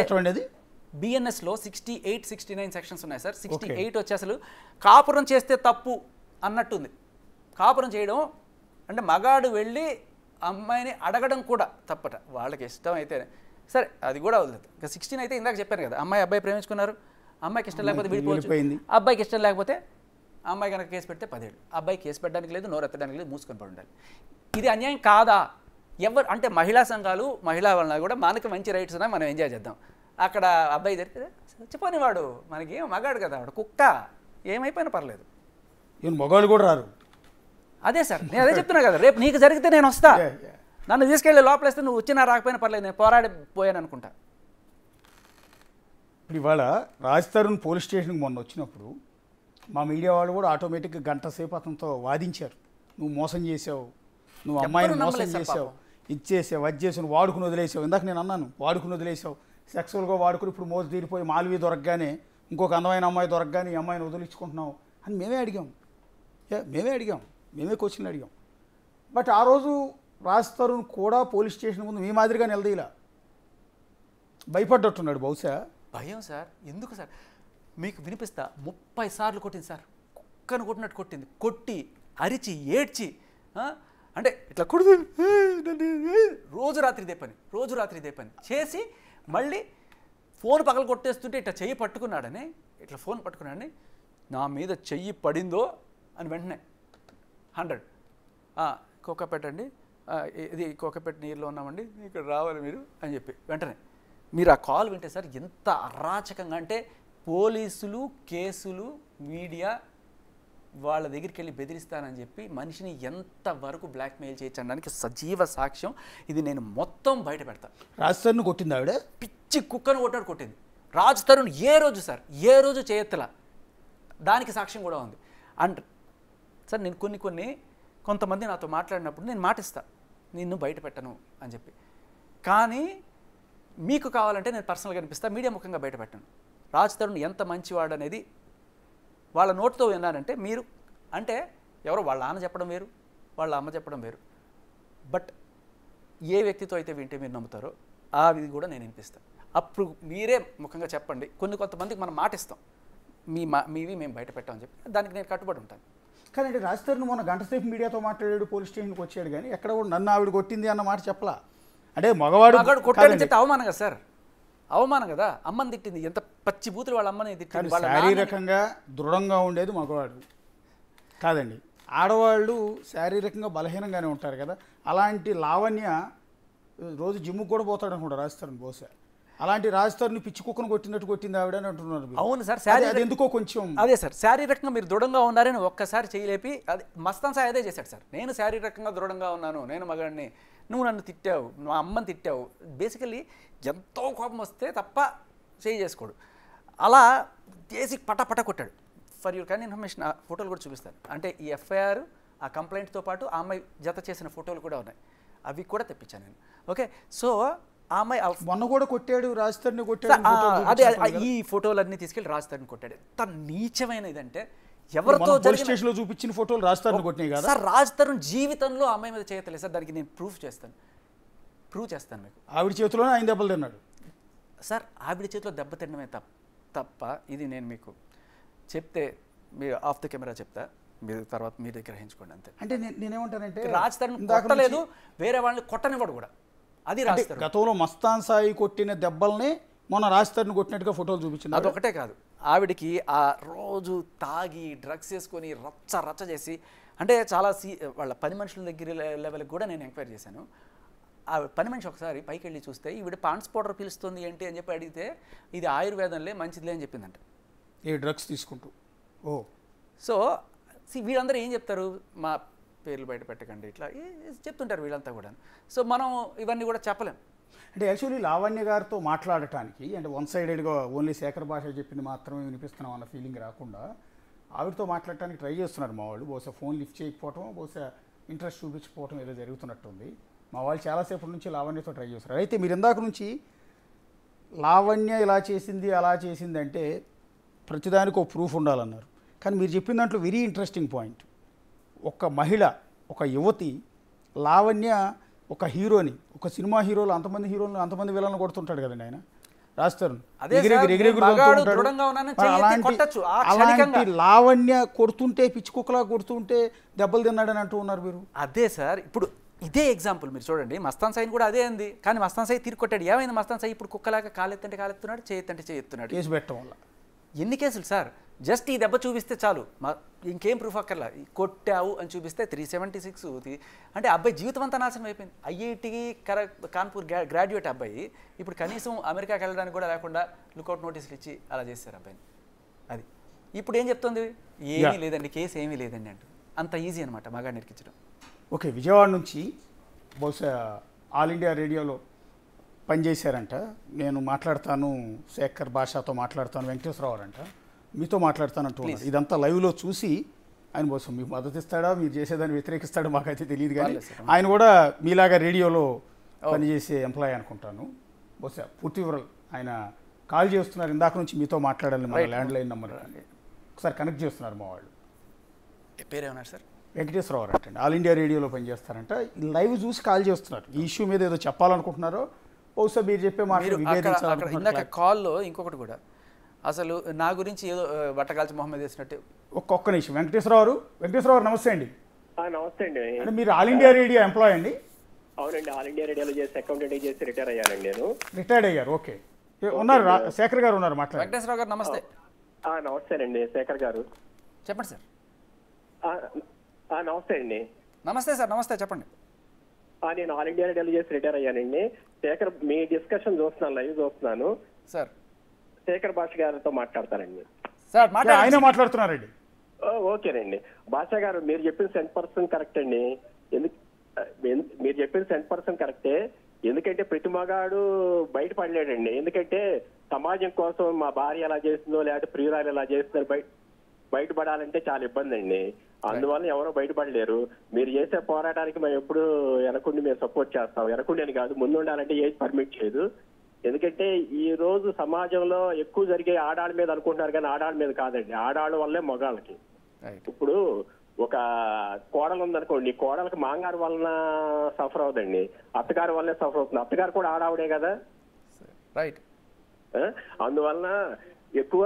BNSలో 68, 69 సెక్షన్స్ ఉన్నాయి సార్. 68 వచ్చి అసలు కాపురం చేస్తే తప్పు అన్నట్టుంది. కాపురం చేయడం అంటే మగాడు వెళ్ళి అమ్మాయిని అడగడం కూడా తప్పట. వాళ్ళకి ఇష్టం అయితే సరే, అది కూడా వదలదు. ఇంకా 16 అయితే ఇందాక చెప్పాను కదా, అమ్మాయి అబ్బాయి ప్రేమించుకున్నారు, అమ్మాయికి ఇష్టం లేకపోతే విడిపోవచ్చు, అబ్బాయికి ఇష్టం లేకపోతే అమ్మాయి కనుక కేసు పెడితే 10 ఏళ్ళు, అబ్బాయి కేసు పెట్టడానికి లేదు, నోరు ఎత్తడానికి లేదు, మూసుకొని పడి ఉండాలి. ఇది అన్యాయం కాదా? ఎవరు అంటే మహిళా సంఘాలు, మహిళా వలన కూడా మనకి మంచి రైట్స్ ఉన్నాయి, మనం ఎంజాయ్ చేద్దాం. అక్కడ అబ్బాయి జరిగితే చచ్చిపోని వాడు, మనకి ఏం మగాడు కదా, వాడు కుక్క, ఏమైపోయినా పర్లేదు. మగాళ్ళు కూడా రారు. అదే సార్, నేను అదే చెప్తున్నా కదా, రేపు నీకు జరిగితే నేను వస్తా, నన్ను తీసుకెళ్ళి లోపలేస్తే నువ్వు వచ్చినా రాకపోయినా పర్లేదు, నేను పోరాడిపోయాను అనుకుంటా. ఇప్పుడు ఇవాళ రాజ్ తరుణ్ పోలీస్ స్టేషన్కి మొన్న వచ్చినప్పుడు మా మీడియా వాళ్ళు కూడా ఆటోమేటిక్గా గంట సేపు అతనితో వాదించారు. నువ్వు మోసం చేసావు, నువ్వు అమ్మాయిని మోసం చేసావు, ఇచ్చేసావు, అది చేసావు, నువ్వు వాడుకుని వదిలేసావు. ఇందాక నేను అన్నాను, వాడుకుని వదిలేసావు, సెక్సువల్గా వాడుకుని ఇప్పుడు మోజు తీరిపోయి మాల్వి దొరకగానే ఇంకొక అందమైన అమ్మాయి దొరకగానే ఈ అమ్మాయిని వదిలించుకుంటున్నావు అని మేమే అడిగాం, మేమే క్వశ్చన్లు అడిగాం. బట్ ఆ రోజు రాజ్ తరుణ్ కూడా పోలీస్ స్టేషన్ ముందు మీ మాదిరిగా నిలదీలా, భయపడ్డట్టున్నాడు. బహుశా భయం సార్, ఎందుకు సార్ మీకు వినిపిస్తా, 30 సార్లు కొట్టింది సార్, కుక్కను కొట్టినట్టు కొట్టింది, కొట్టి అరిచి ఏడ్చి, అంటే ఇట్లా కొడుతు రోజు రాత్రి ఇదే పని చేసి మళ్ళీ ఫోన్ పగల కొట్టేస్తుంటే ఇట్లా చెయ్యి పట్టుకున్నాడని, ఇట్లా ఫోన్ పట్టుకున్నాడని, నా మీద చెయ్యి పడిందో అని వెంటనే 100 కోకపేట ఇది కోకపేట నీరులో ఉన్నామండి, ఇక్కడ రావాలి మీరు అని చెప్పి వెంటనే మీరు ఆ కాల్ వింటే సార్ ఎంత అరాచకంగా అంటే, పోలీసులు, కేసులు, మీడియా వాళ్ళ దగ్గరికి వెళ్ళి బెదిరిస్తానని చెప్పి మనిషిని ఎంతవరకు బ్లాక్మెయిల్ చేయొచ్చు అనడానికి సజీవ సాక్ష్యం ఇది. నేను మొత్తం బయట పెడతాను. రాజ్ తరుణ్ కొట్టింది ఆవిడ, పిచ్చి కుక్కను కొట్టింది రాజ్ తరుణ్. ఏ రోజు చేయెత్తలా, దానికి సాక్ష్యం కూడా ఉంది. అండ్ సార్ నేను కొంతమంది నాతో మాట్లాడినప్పుడు నేను మాటిస్తా, నిన్ను బయట పెట్టను అని చెప్పి. కానీ మీకు కావాలంటే నేను పర్సనల్గా అనిపిస్తా, మీడియా ముఖంగా బయట పెట్టను. రాజ్ తరుణ్ ఎంత మంచివాడు అనేది వాళ్ళ నోటితో విన్నానంటే, మీరు అంటే ఎవరో వాళ్ళ నాన్న చెప్పడం వేరు, వాళ్ళ అమ్మ చెప్పడం వేరు, బట్ ఏ వ్యక్తితో అయితే వింటే మీరు నమ్ముతారో ఆ ఇది కూడా నేను వినిపిస్తాను. అప్పుడు మీరే ముఖంగా చెప్పండి. కొంతమందికి మనం మాటిస్తాం, మీవి మేము బయట పెట్టామని చెప్పి, దానికి నేను కట్టుబడి ఉంటాను. కానీ అంటే రాజ్ తరుణ్ మొన్న గంట సేపు మీడియాతో మాట్లాడాడు, పోలీస్ స్టేషన్కి వచ్చాడు, కానీ ఎక్కడ కూడా నన్ను ఆవిడ కొట్టింది అన్న మాట చెప్పలా. అంటే మగవాడు కొట్టాడని చెప్తే అవమానం కదా సార్, అవమానం కదా. అమ్మని తిట్టింది, ఎంత పచ్చి బూతులు వాళ్ళ అమ్మని తిట్టింది. శారీరకంగా దృఢంగా ఉండేది మగవాడు కాదండి, ఆడవాళ్ళు శారీరకంగా బలహీనంగానే ఉంటారు కదా. అలాంటి లావణ్య రోజు జిమ్కి కూడా పోతాడు అనుకుంటా రాజ్ తరుణ్. బహుశా అలాంటి రాజ్ తరుణ్ పిచ్చి కుక్కను కొట్టినట్టు కొట్టింది ఆవిడ అని అంటున్నారు. అవును సార్, అది ఎందుకో కొంచెం అదే సార్, శారీరకంగా మీరు దృఢంగా ఉన్నారని ఒక్కసారి చేయలేపి, అది మస్తాన్ సాయి అదే చేశాడు సార్. నేను శారీరకంగా దృఢంగా ఉన్నాను, నేను మగాడిని, నువ్వు నన్ను తిట్టావు, నువ్వు అమ్మని తిట్టావు. బేసికల్లీ ఎంతో కోపం వస్తే తప్ప చేసుకోడు. అలా చేసి పటపట కొట్టాడు. ఫర్ యూర్ కైండ్ ఇన్ఫర్మేషన్ ఆ ఫోటోలు కూడా చూపిస్తాను. అంటే ఈ ఎఫ్ఐఆర్, ఆ కంప్లైంట్తో పాటు ఆ అమ్మాయి జత చేసిన ఫోటోలు కూడా ఉన్నాయి, అవి కూడా తెప్పించాను నేను. ఓకే, సో ఆ అమ్మాయి మొన్న కూడా కొట్టాడు, రాజ్ తరుణ్ కొట్టాడు. అదే ఈ ఫోటోలన్నీ తీసుకెళ్ళి రాజ్ తరుణ్ కొట్టాడు. ఎంత నీచమైన ఇదంటే, ఎవరితో స్టేషన్లో చూపించిన ఫోటోలు రాజ్ తరుణ్ కొట్టినాయి కదా సార్. రాజ్ తరుణ్ జీవితంలో అమ్మాయి మీద చేయట్లేదు సార్, దానికి నేను ప్రూవ్ చేస్తాను మీకు. ఆవిడ చేతిలోనే ఆయన దెబ్బలు తిన్నాడు సార్. ఆవిడ చేతిలో దెబ్బ తినడమే తప్ప ఇది నేను మీకు చెప్తే మీరు ఆఫ్ ద కెమెరా చెప్తా, మీరు తర్వాత మీరు గ్రహించుకోండి అంతే. అంటే నేనేమంటానంటే, రాజ్ తరుణ్ కొట్టలేదు, వేరే వాళ్ళని కొట్టనివ్వడు కూడా. అది రాజ్ తరుణ్. గతంలో మస్తాన్ సాయి కొట్టిన దెబ్బల్ని మొన్న రాజ్ తరుణ్ కొట్టినట్టుగా ఫోటోలు చూపించింది. అదొకటే కాదు, ఆవిడికి ఆ రోజు తాగి డ్రగ్స్ వేసుకొని రచ్చ చేసి, అంటే చాలా వాళ్ళ పని మనుషుల దగ్గర లెవెల్కి కూడా నేను ఎంక్వైరీ చేశాను. ఆ పని మనిషి ఒకసారి పైకి వెళ్ళి చూస్తే ఈవిడ పాండ్స్ పౌడర్ పిలుస్తుంది ఏంటి అని చెప్పి అడిగితే, ఇది ఆయుర్వేదంలే మంచిదిలే అని చెప్పిందంట. ఏ డ్రగ్స్ తీసుకుంటూ. సో వీళ్ళందరూ ఏం చెప్తారు, మా పేర్లు బయట పెట్టకండి ఇట్లా చెప్తుంటారు వీళ్ళంతా కూడా. సో మనం ఇవన్నీ కూడా చెప్పలేం. అంటే యాక్చువల్లీ లావణ్య గారితో మాట్లాడటానికి, అంటే వన్ సైడెడ్గా ఓన్లీ శేఖర్ భాష చెప్పింది మాత్రమే వినిపిస్తున్నాం అన్న ఫీలింగ్ రాకుండా ఆవిడతో మాట్లాడటానికి ట్రై చేస్తున్నారు మా వాళ్ళు. బహుశా ఫోన్ లిఫ్ట్ చేయకపోవటం, బహుశా ఇంట్రెస్ట్ చూపించకపోవటం ఏదో జరుగుతున్నట్టుంది. మా వాళ్ళు చాలాసేపటి నుంచి లావణ్యతో ట్రై చేస్తున్నారు. అయితే మీరు ఇందాక నుంచి లావణ్య ఇలా చేసింది అలా చేసింది అంటే ప్రతిదానికి ఒక ప్రూఫ్ ఉండాలన్నారు. కానీ మీరు చెప్పిన దాంట్లో వెరీ ఇంట్రెస్టింగ్ పాయింట్, ఒక మహిళ, ఒక యువతి లావణ్య ఒక హీరోని, ఒక సినిమా హీరోలు అంతమంది హీరోలు అంతమంది విలన్లు కొడుతుంటాడు కదండి ఆయన. రాస్తారు అదే సార్, మగాడు దృఢంగా ఉన్నానని చెయ్యి కొట్టొచ్చు, ఆ క్షణికంగా. అలాంటి లావణ్య కొడుతుంటే పిచ్చి కుక్కలా కొడుతుంటే దెబ్బలు తిన్నాడని అంటూ ఉన్నారు మీరు. అదే సార్, ఇప్పుడు ఇదే ఎగ్జాంపుల్ మీరు చూడండి, మస్తాన్ సాయిని కూడా అదే అంది, కానీ మస్తాన్ సాయి తిరిగి కొట్టాడు. ఏమైంది మస్తాన్ సాయి? ఇప్పుడు కుక్కలాగా కాలెత్తంటే కాలెత్తున్నాడు, చేయెత్తంటే చేయెత్తున్నాడు. కేసు పెట్టడం వల్ల ఎన్ని కేసులు సార్? జస్ట్ ఈ దెబ్బ చూపిస్తే చాలు, ఇంకేం ప్రూఫ్ అక్కర్లా. కొట్టావు అని చూపిస్తే 376. అంటే అబ్బాయి జీవితం అంతా నాశనం అయిపోయింది. ఐఐటి కాన్పూర్ గ్రాడ్యుయేట్ అబ్బాయి ఇప్పుడు కనీసం అమెరికాకి వెళ్ళడానికి కూడా లేకుండా లుకౌట్ నోటీసులు ఇచ్చి అలా చేశారు అబ్బాయిని. అది ఇప్పుడు ఏం చెప్తుంది? ఏమీ లేదండి, కేసు ఏమీ లేదండి అంటూ. అంత ఈజీ అనమాట మగాడిని ఇరికించడం. ఓకే, విజయవాడ నుంచి బహుశా ఆల్ ఇండియా రేడియోలో పనిచేశారంట. నేను మాట్లాడతాను, శేఖర్ భాషతో మాట్లాడతాను, వెంకటేశ్వరరావు అంట మీతో మాట్లాడతానంటూ ఉన్నారు. ఇదంతా లైవ్లో చూసి ఆయన బహుశా మీకు మద్దతు ఇస్తాడా, మీరు చేసేదాన్ని వ్యతిరేకిస్తాడో మాకైతే తెలియదు, కానీ ఆయన కూడా మీలాగా రేడియోలో పనిచేసే ఎంప్లాయీ అనుకుంటాను. బహుశా పూర్తి వివరాలు ఆయన కాల్ చేస్తున్నారు, ఇందాక నుంచి మీతో మాట్లాడాలని మన ల్యాండ్ లైన్ నెంబర్ ఒకసారి కనెక్ట్ చేస్తున్నారు మా వాళ్ళు. పేరేమన్నారు సార్? వెంకటేశ్వరరావు అంటండి, ఆల్ ఇండియా రేడియోలో పనిచేస్తారంట. లైవ్ చూసి కాల్ చేస్తున్నారు, ఈ ఇష్యూ మీద ఏదో చెప్పాలనుకుంటున్నారో బహుశా మీరు చెప్పే మాటలు ఇందాక కాల్లో ఇంకొకటి కూడా, అసలు నా గురించి ఏదో బట్టకాల్చి మొహమ్మద్ వేసినట్టు. ఒక్క నిమిషం. వెంకటేశ్వరరావు నమస్తే అండి. నమస్తే అండి. అంటే మీరు ఆల్ ఇండియా రేడియో ఎంప్లాయ్ అండి? అవునండి, ఆల్ ఇండియా రేడియోలో చేసి అకౌంటెంట్ చేసి రిటైర్ అయ్యానండి నేను. రిటైర్డ్ అయ్యారు, ఓకే. ఉన్నారు శేఖర్ గారు ఉన్నారు, మాట్లాడారు. వెంకటేశ్వరరావు గారు నమస్తే. నమస్తేనండి శేఖర్ గారు, చెప్పండి సార్. నమస్తే అండి. నమస్తే సార్, నమస్తే చెప్పండి. నేను ఆల్ ఇండియా రేడియోలో చేసి రిటైర్ అయ్యానండి. శేఖర్ మీ డిస్కషన్ చూస్తున్నాను, లైవ్ చూస్తున్నాను సార్. శేఖర్ భాష గారితో మాట్లాడతానండి సార్. ఆయన మాట్లాడుతున్నారండి. ఓకేనండి. భాష గారు మీరు చెప్పిన 100% కరెక్ట్ అండి. మీరు చెప్పిన 100% కరెక్టే. ఎందుకంటే ప్రతి మగాడు బయటపడలేడండి. ఎందుకంటే సమాజం కోసం మా భార్య ఎలా చేస్తుందో లేకపోతే ప్రియురాలు ఎలా చేస్తుందో బయటపడాలంటే చాలా ఇబ్బంది అండి. అందువల్ల ఎవరో బయటపడలేరు. మీరు చేసే పోరాటానికి మేము ఎప్పుడు వెనకుండి మేము సపోర్ట్ చేస్తాం. వెనకుండి అని కాదు, ముందు ఉండాలంటే ఏజ్ పర్మిట్ చేయదు. ఎందుకంటే ఈ రోజు సమాజంలో ఎక్కువ జరిగే ఆడాళ్ళ మీద అనుకుంటున్నారు, కానీ ఆడాళ్ళ మీద కాదండి. ఆడాళ్ళ వల్లే మగాళ్ళకి. ఇప్పుడు ఒక కోడలు ఉందనుకోండి, కోడలకి మాంగారు వలన సఫర్ అవుదండి, అత్తగారి వల్లే సఫర్ అవుతుంది. అత్తగారు కూడా ఆడావిడే కదా, రైట్. అందువలన ఎక్కువ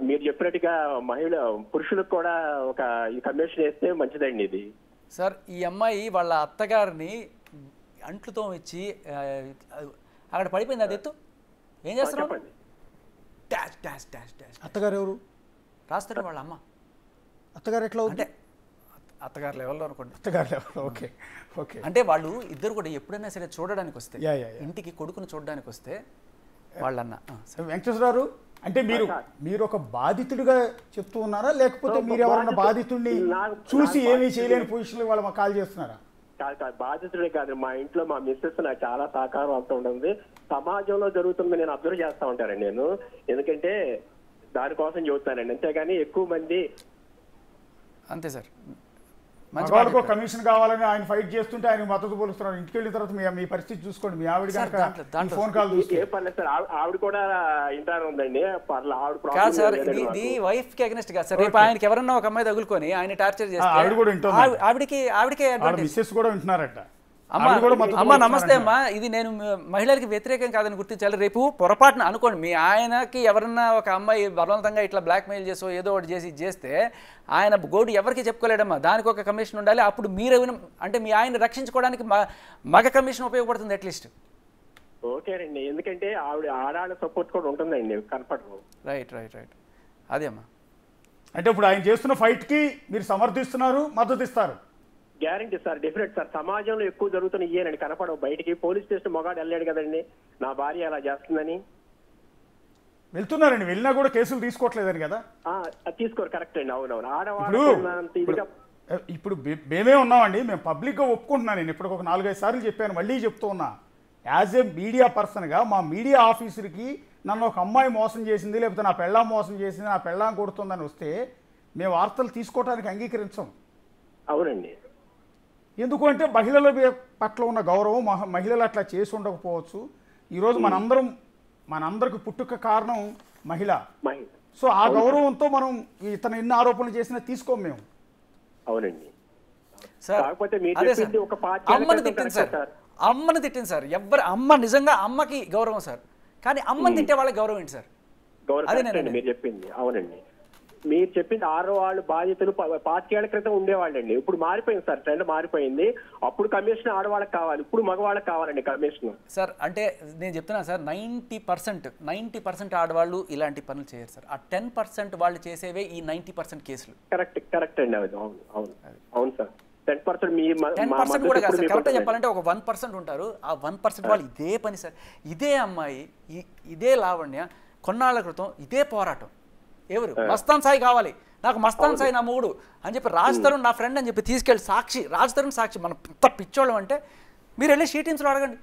మీరు చెప్పినట్టుగా పురుషులకు కూడా ఒక కమిషన్ వేస్తే మంచిదండి ఇది. సార్, ఈ అమ్మాయి వాళ్ళ అత్తగారిని అంట్లతో ఇచ్చి అక్కడ పడిపోయింది, అది ఎత్తు. ఏం చేస్తున్నారు? అత్తగారు ఎవరు? రాస్తారు వాళ్ళ అమ్మ. అత్తగారు ఎట్లా అంటే అత్తగారు లెవెల్లో అనుకోండి. అత్తగారు లెవెల్లో, ఓకే ఓకే. అంటే వాళ్ళు ఇద్దరు కూడా ఎప్పుడైనా సరే చూడడానికి వస్తే, ఇంటికి కొడుకుని చూడడానికి వస్తే వాళ్ళన్న. వెంకటేశ్వరరావు, అంటే మీరు ఒక బాధితుడిగా చెప్తూ ఉన్నారా, లేకపోతే మీరు ఎవరన్నా బాధితుడిని చూసి ఏమీ చేయలేని పొజిషన్లో వాళ్ళు మాకు కాల్ చేస్తున్నారా? బాధితుడే కాదు, మా ఇంట్లో మా మిస్సెస్ నాకు చాలా సహకారం అవుతూ ఉంటుంది. సమాజంలో జరుగుతుంది నేను అబ్జర్వ్ చేస్తూ ఉంటానండి నేను. ఎందుకంటే దానికోసం చెబుతానండి, అంతేగాని ఎక్కువ మంది. అంతే సార్. మగవాళ్ళకు కమిషన్ కావాలని ఆయన ఫైట్ చేస్తుంటే ఆయన మద్దతు పోలుస్తున్నారు. ఇంటికి వెళ్ళిన తర్వాత మీ పరిస్థితి చూసుకోండి. మీ ఆవిడ కనుక ఫోన్ కాల్ చూస్తే ఏ పర్లేదు సార్, ఆవిడ కూడా ఇంటానే ఉందండి. కాదు సార్, ఇది వైఫ్ కి అగెనిస్ట్ కాదు సార్. రేపు ఆయనకి ఎవరన్నా ఒక అమ్మాయి తగులుకొని ఆయన టార్చర్ చేస్తే ఆవిడ కూడా వింటుంది, ఆవిడకే మిస్సెస్ కూడా వింటున్నారట. అమ్మ నమస్తే అమ్మా, ఇది నేను మహిళలకి వ్యతిరేకం కాదని గుర్తించాలి. రేపు పొరపాటున అనుకోండి మీ ఆయనకి ఎవరన్నా ఒక అమ్మాయి బలవంతంగా ఇట్లా బ్లాక్మెయిల్ చేసో ఏదో ఒకటి చేస్తే ఆయన గోడు ఎవరికి చెప్పుకోలేడమ్మా. దానికి ఒక కమిషన్ ఉండాలి. అప్పుడు మీరు అంటే మీ ఆయన రక్షించుకోవడానికి మగ కమిషన్ ఉపయోగపడుతుంది అట్లీస్ట్. ఓకేనండి, ఎందుకంటే ఆవిడ ఆడాళ్ళ సపోర్ట్ కూడా ఉంటుందండి కనపడరు. రైట్ రైట్ రైట్, అదే అమ్మా. అంటే ఇప్పుడు ఆయన చేస్తున్న ఫైట్ కి మీరు సమర్థిస్తున్నారు, మద్దతు ఇస్తారు? Guarantee sir, definite sir. సమాజంలో ఎక్కువ జరుగుతున్న ఇయ్యేనండి, కనపడవు బయటికి. పోలీస్ స్టేషన్ మొగాడు వెళ్ళాడు కదండి నా భార్య అలా చేస్తుందని. వెళ్తున్నారండి, వెళ్ళినా కూడా కేసులు తీసుకోవట్లేదని కదా. తీసుకోరు, కరెక్ట్ అండి. అవునవును, ఆడవాళ్ళు ఇప్పుడు మేమే ఉన్నామండి, మేము పబ్లిక్గా ఒప్పుకుంటున్నాను. నేను ఇప్పుడు ఒక 4-5 సార్లు చెప్పాను, మళ్ళీ చెప్తూ ఉన్నా. యాజ్ ఏ మీడియా పర్సన్గా మా మీడియా ఆఫీసర్కి నన్ను ఒక అమ్మాయి మోసం చేసింది, లేకపోతే నా పెళ్ళాం మోసం చేసింది, నా పెళ్ళాం కొడుతుందని వస్తే మేము వార్తలు తీసుకోవడానికి అంగీకరించాం. అవునండి. ఎందుకు అంటే మహిళల పట్ల ఉన్న గౌరవం, మహిళలు అట్లా చేసి ఉండకపోవచ్చు. ఈరోజు మనందరికి పుట్టుక కారణం మహిళ. సో ఆ గౌరవంతో మనం ఇతను ఎన్ని ఆరోపణలు చేసినా తీసుకోం మేము. అవునండి. అమ్మని తిట్టింది సార్, అమ్మని తిట్టింది సార్. అమ్మ నిజంగా అమ్మకి గౌరవం సార్. కానీ అమ్మని తింటే వాళ్ళకి గౌరవం ఏంటి సార్? గౌరవం మీరు చెప్పింది అవునండి. మీరు చెప్పింది ఆడవాళ్ళు బాధ్యతలు 25 ఏళ్ల క్రితం ఉండేవాళ్ళండి. ఇప్పుడు మారిపోయింది సార్, ట్రెండ్ మారిపోయింది. అప్పుడు కమిషన్ ఆడవాళ్ళకి కావాలి, ఇప్పుడు మగవాళ్ళకి కావాలండి కమిషన్. సార్ అంటే నేను చెప్తున్నాను సార్, 90% ఆడవాళ్ళు ఇలాంటి పనులు చేయరు సార్. ఆ 10% వాళ్ళు చేసేవే ఈ 90% కేసులు. కరెక్ట్ అండి. అవును సార్. 10% కూడా కాదు సార్, కరెక్ట్గా చెప్పాలంటే ఒక 1% ఉంటారు. ఆ 1% వాళ్ళు ఇదే పని సార్. ఇదే అమ్మాయి, ఇదే లావణ్య కొన్నాళ్ల క్రితం ఇదే పోరాటం. ఎవరు? మస్తాన్ సాయి కావాలి నాకు, మస్తాన్ సాయి నా మూడు అని చెప్పి రాజ్ తరుణ్ నా ఫ్రెండ్ అని చెప్పి తీసుకెళ్ళి సాక్షి, రాజ్ తరుణ్ సాక్షి, మనం పెద్ద పిచ్చోళ్ళం అంటే మీరు వెళ్ళి షీటిన్స్లో అడగండి.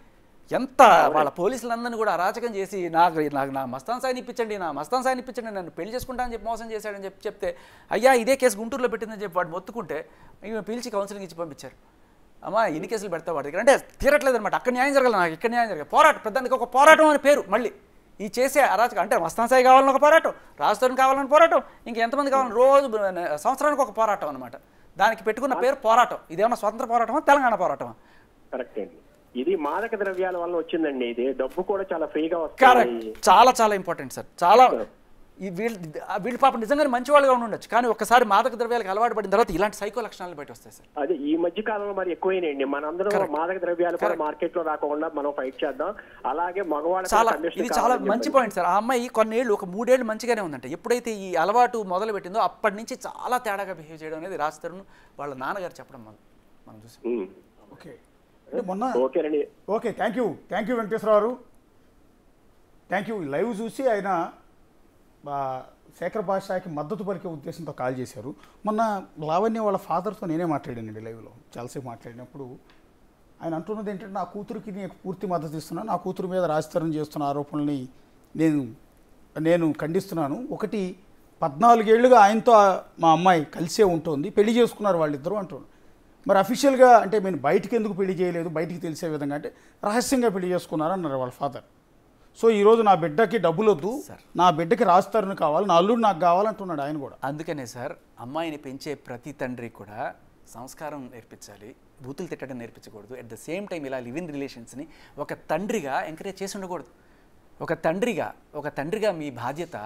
ఎంత వాళ్ళ పోలీసులందరినీ కూడా అరాచకం చేసి నాకు నా మస్తాన్ సాయిని ఇప్పించండి, నా మస్తాన్ సాయిని ఇప్పించండి, నన్ను పెళ్లి చేసుకుంటా అని చెప్పి మోసం చేశాడని చెప్పి చెప్తే, అయ్యా ఇదే కేసు గుంటూరులో పెట్టిందని చెప్పి వాడు మొత్తుకుంటే ఈమె పిలిచి కౌన్సిలింగ్ ఇచ్చి పంపించారు. అమ్మా ఎన్ని కేసులు పెడతా వాడి దగ్గర అంటే తీరట్లేదు అనమాట. అక్కడ న్యాయం జరగాలి, నాకు ఇక్కడ న్యాయం జరగాలి. పోరాటం, పెద్దానికి ఒక పోరాటం అని పేరు. మళ్ళీ ఈ చేసే అరాచకం అంటే మస్తాన్ సాయి కావాలని ఒక పోరాటం, రాజ్ తరుణ్ కావాలని పోరాటం, ఇంకెంతమంది కావాలని రోజు సంవత్సరానికి ఒక పోరాటం అనమాట. దానికి పెట్టుకున్న పేరు పోరాటం. ఇదేమన్నా స్వతంత్ర పోరాటమా, తెలంగాణ పోరాటమా? కరెక్ట్ అండి. ఇది మాదక ద్రవ్యాల వల్ల వచ్చిందండి. ఇది డబ్బు కూడా చాలా ఫ్రీగా వస్తుంది. కరెక్ట్, చాలా ఇంపార్టెంట్ సార్. చాలా వీళ్ళు పాపం నిజంగానే మంచి వాళ్ళుగా ఉండొచ్చు, కానీ ఒక్కసారి మాదక ద్రవ్యాలకు అలవాటు పడిన తర్వాత ఇలాంటి సైకో లక్షణాలు బయట వస్తాయి సార్. అదే ఈ మధ్య కాలంలో మరి ఎక్కువైనాయండి. మనందరం మాదక ద్రవ్యాలు కూడా మార్కెట్ లో రాకుండా మనం ఫైట్ చేద్దాం. అలాగే మగవాళ్ళ ఇది చాలా మంచి పాయింట్ సార్. ఆ అమ్మాయి కొన్నేళ్ళు, ఒక 3 ఏళ్ళు మంచిగానే ఉందంట. ఎప్పుడైతే ఈ అలవాటు మొదలు పెట్టిందో అప్పటి నుంచి చాలా తేడాగా బిహేవ్ చేయడం అనేది రాజ్ తరుణ్ వాళ్ళ నాన్నగారు చెప్పడం మనం చూసాం. Okay thank you Venkateswararao. Thank you. Live చూసి ఆయన శేఖర్ భాషకి మద్దతు పలికే ఉద్దేశంతో కాల్ చేశారు. మొన్న లావణ్య వాళ్ళ ఫాదర్తో నేనే మాట్లాడానండి లైవ్లో, చాలాసేపు మాట్లాడినప్పుడు ఆయన అంటున్నది ఏంటంటే, నా కూతురికి నేను పూర్తి మద్దతు ఇస్తున్నాను, నా కూతురు మీద రాజ్ తరుణ్ చేస్తున్న ఆరోపణల్ని నేను ఖండిస్తున్నాను. ఒకటి 14 ఏళ్ళుగా ఆయనతో మా అమ్మాయి కలిసే ఉంటుంది, పెళ్లి చేసుకున్నారు వాళ్ళిద్దరూ అంటున్నారు. మరి అఫీషియల్గా అంటే నేను బయటికి ఎందుకు పెళ్లి చేయలేదు, బయటికి తెలిసే విధంగా అంటే రహస్యంగా పెళ్లి చేసుకున్నారు అన్నారు వాళ్ళ ఫాదర్. సో ఈరోజు నా బిడ్డకి డబ్బులు వద్దు, నా బిడ్డకి రాజ్ తరుణ్ కావాలి, నా అల్లుడు నాకు కావాలంటున్నాడు ఆయన కూడా. అందుకనే సార్ అమ్మాయిని పెంచే ప్రతి తండ్రి కూడా సంస్కారం నేర్పించాలి, బూతులు తిట్టడం నేర్పించకూడదు. అట్ ద సేమ్ టైం ఇలా లివ్ ఇన్ రిలేషన్స్ని ఒక తండ్రిగా ఎంకరేజ్ చేసి ఉండకూడదు. ఒక తండ్రిగా మీ బాధ్యత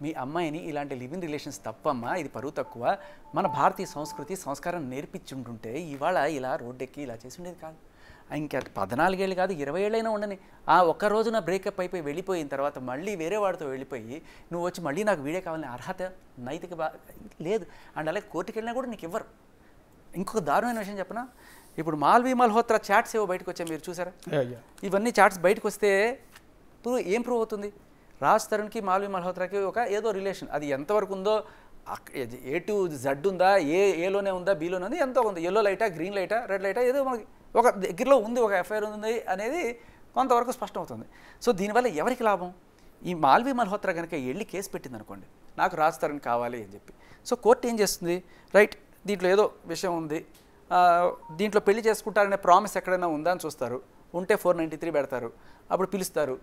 మీ అమ్మాయిని ఇలాంటి లివ్ ఇన్ రిలేషన్స్ తప్పమ్మా, ఇది పరువు తక్కువ, మన భారతీయ సంస్కృతి సంస్కారం నేర్పించుంటుంటే ఇవాళ ఇలా రోడ్డెక్కి ఇలా చేసి ఉండేది కాదు. ఇంకా 14 ఏళ్ళు కాదు 20 ఏళ్ళైనా ఉండని. ఆ ఒక్క రోజున బ్రేకప్ అయిపోయి వెళ్ళిపోయిన తర్వాత మళ్ళీ వేరే వాడితో వెళ్ళిపోయి నువ్వు వచ్చి మళ్ళీ నాకు వీడే కావాలని అర్హత నైతిక లేదు. అండ్ అలాగే కోర్టుకి వెళ్ళినా కూడా నీకు ఇవ్వరు. ఇంకొక దారుణమైన విషయం చెప్పనా, ఇప్పుడు మాల్వి మల్హోత్రా చాట్స్ ఏవో బయటకు వచ్చాయి, మీరు చూసారా? ఇవన్నీ చాట్స్ బయటకు వస్తే ఏం ప్రూవ్ అవుతుంది? రాజ్ తరుణ్కి మాల్వి మల్హోత్రాకి ఒక ఏదో రిలేషన్, అది ఎంతవరకు ఉందో, A to Z ఉందా, ఏలోనే ఉందా, బీలోనే ఉంది, ఎంతో ఉంది, ఎల్లో లైటా, గ్రీన్ లైటా, రెడ్ లైటా, ఏదో మనకి ఒక దగ్గరలో ఉంది, ఒక ఎఫ్ఐఆర్ ఉంది అనేది కొంతవరకు స్పష్టమవుతుంది. సో దీనివల్ల ఎవరికి లాభం? ఈ మాల్వి మల్హోత్రా కనుక వెళ్ళి కేసు పెట్టింది అనుకోండి, నాకు రాజ్ తరుణ్ కావాలి అని చెప్పి, సో కోర్టు ఏం చేస్తుంది, రైట్ దీంట్లో ఏదో విషయం ఉంది, దీంట్లో పెళ్లి చేసుకుంటారనే ప్రామిస్ ఎక్కడైనా ఉందా అని చూస్తారు, ఉంటే 493 పెడతారు. అప్పుడు పిలుస్తారు,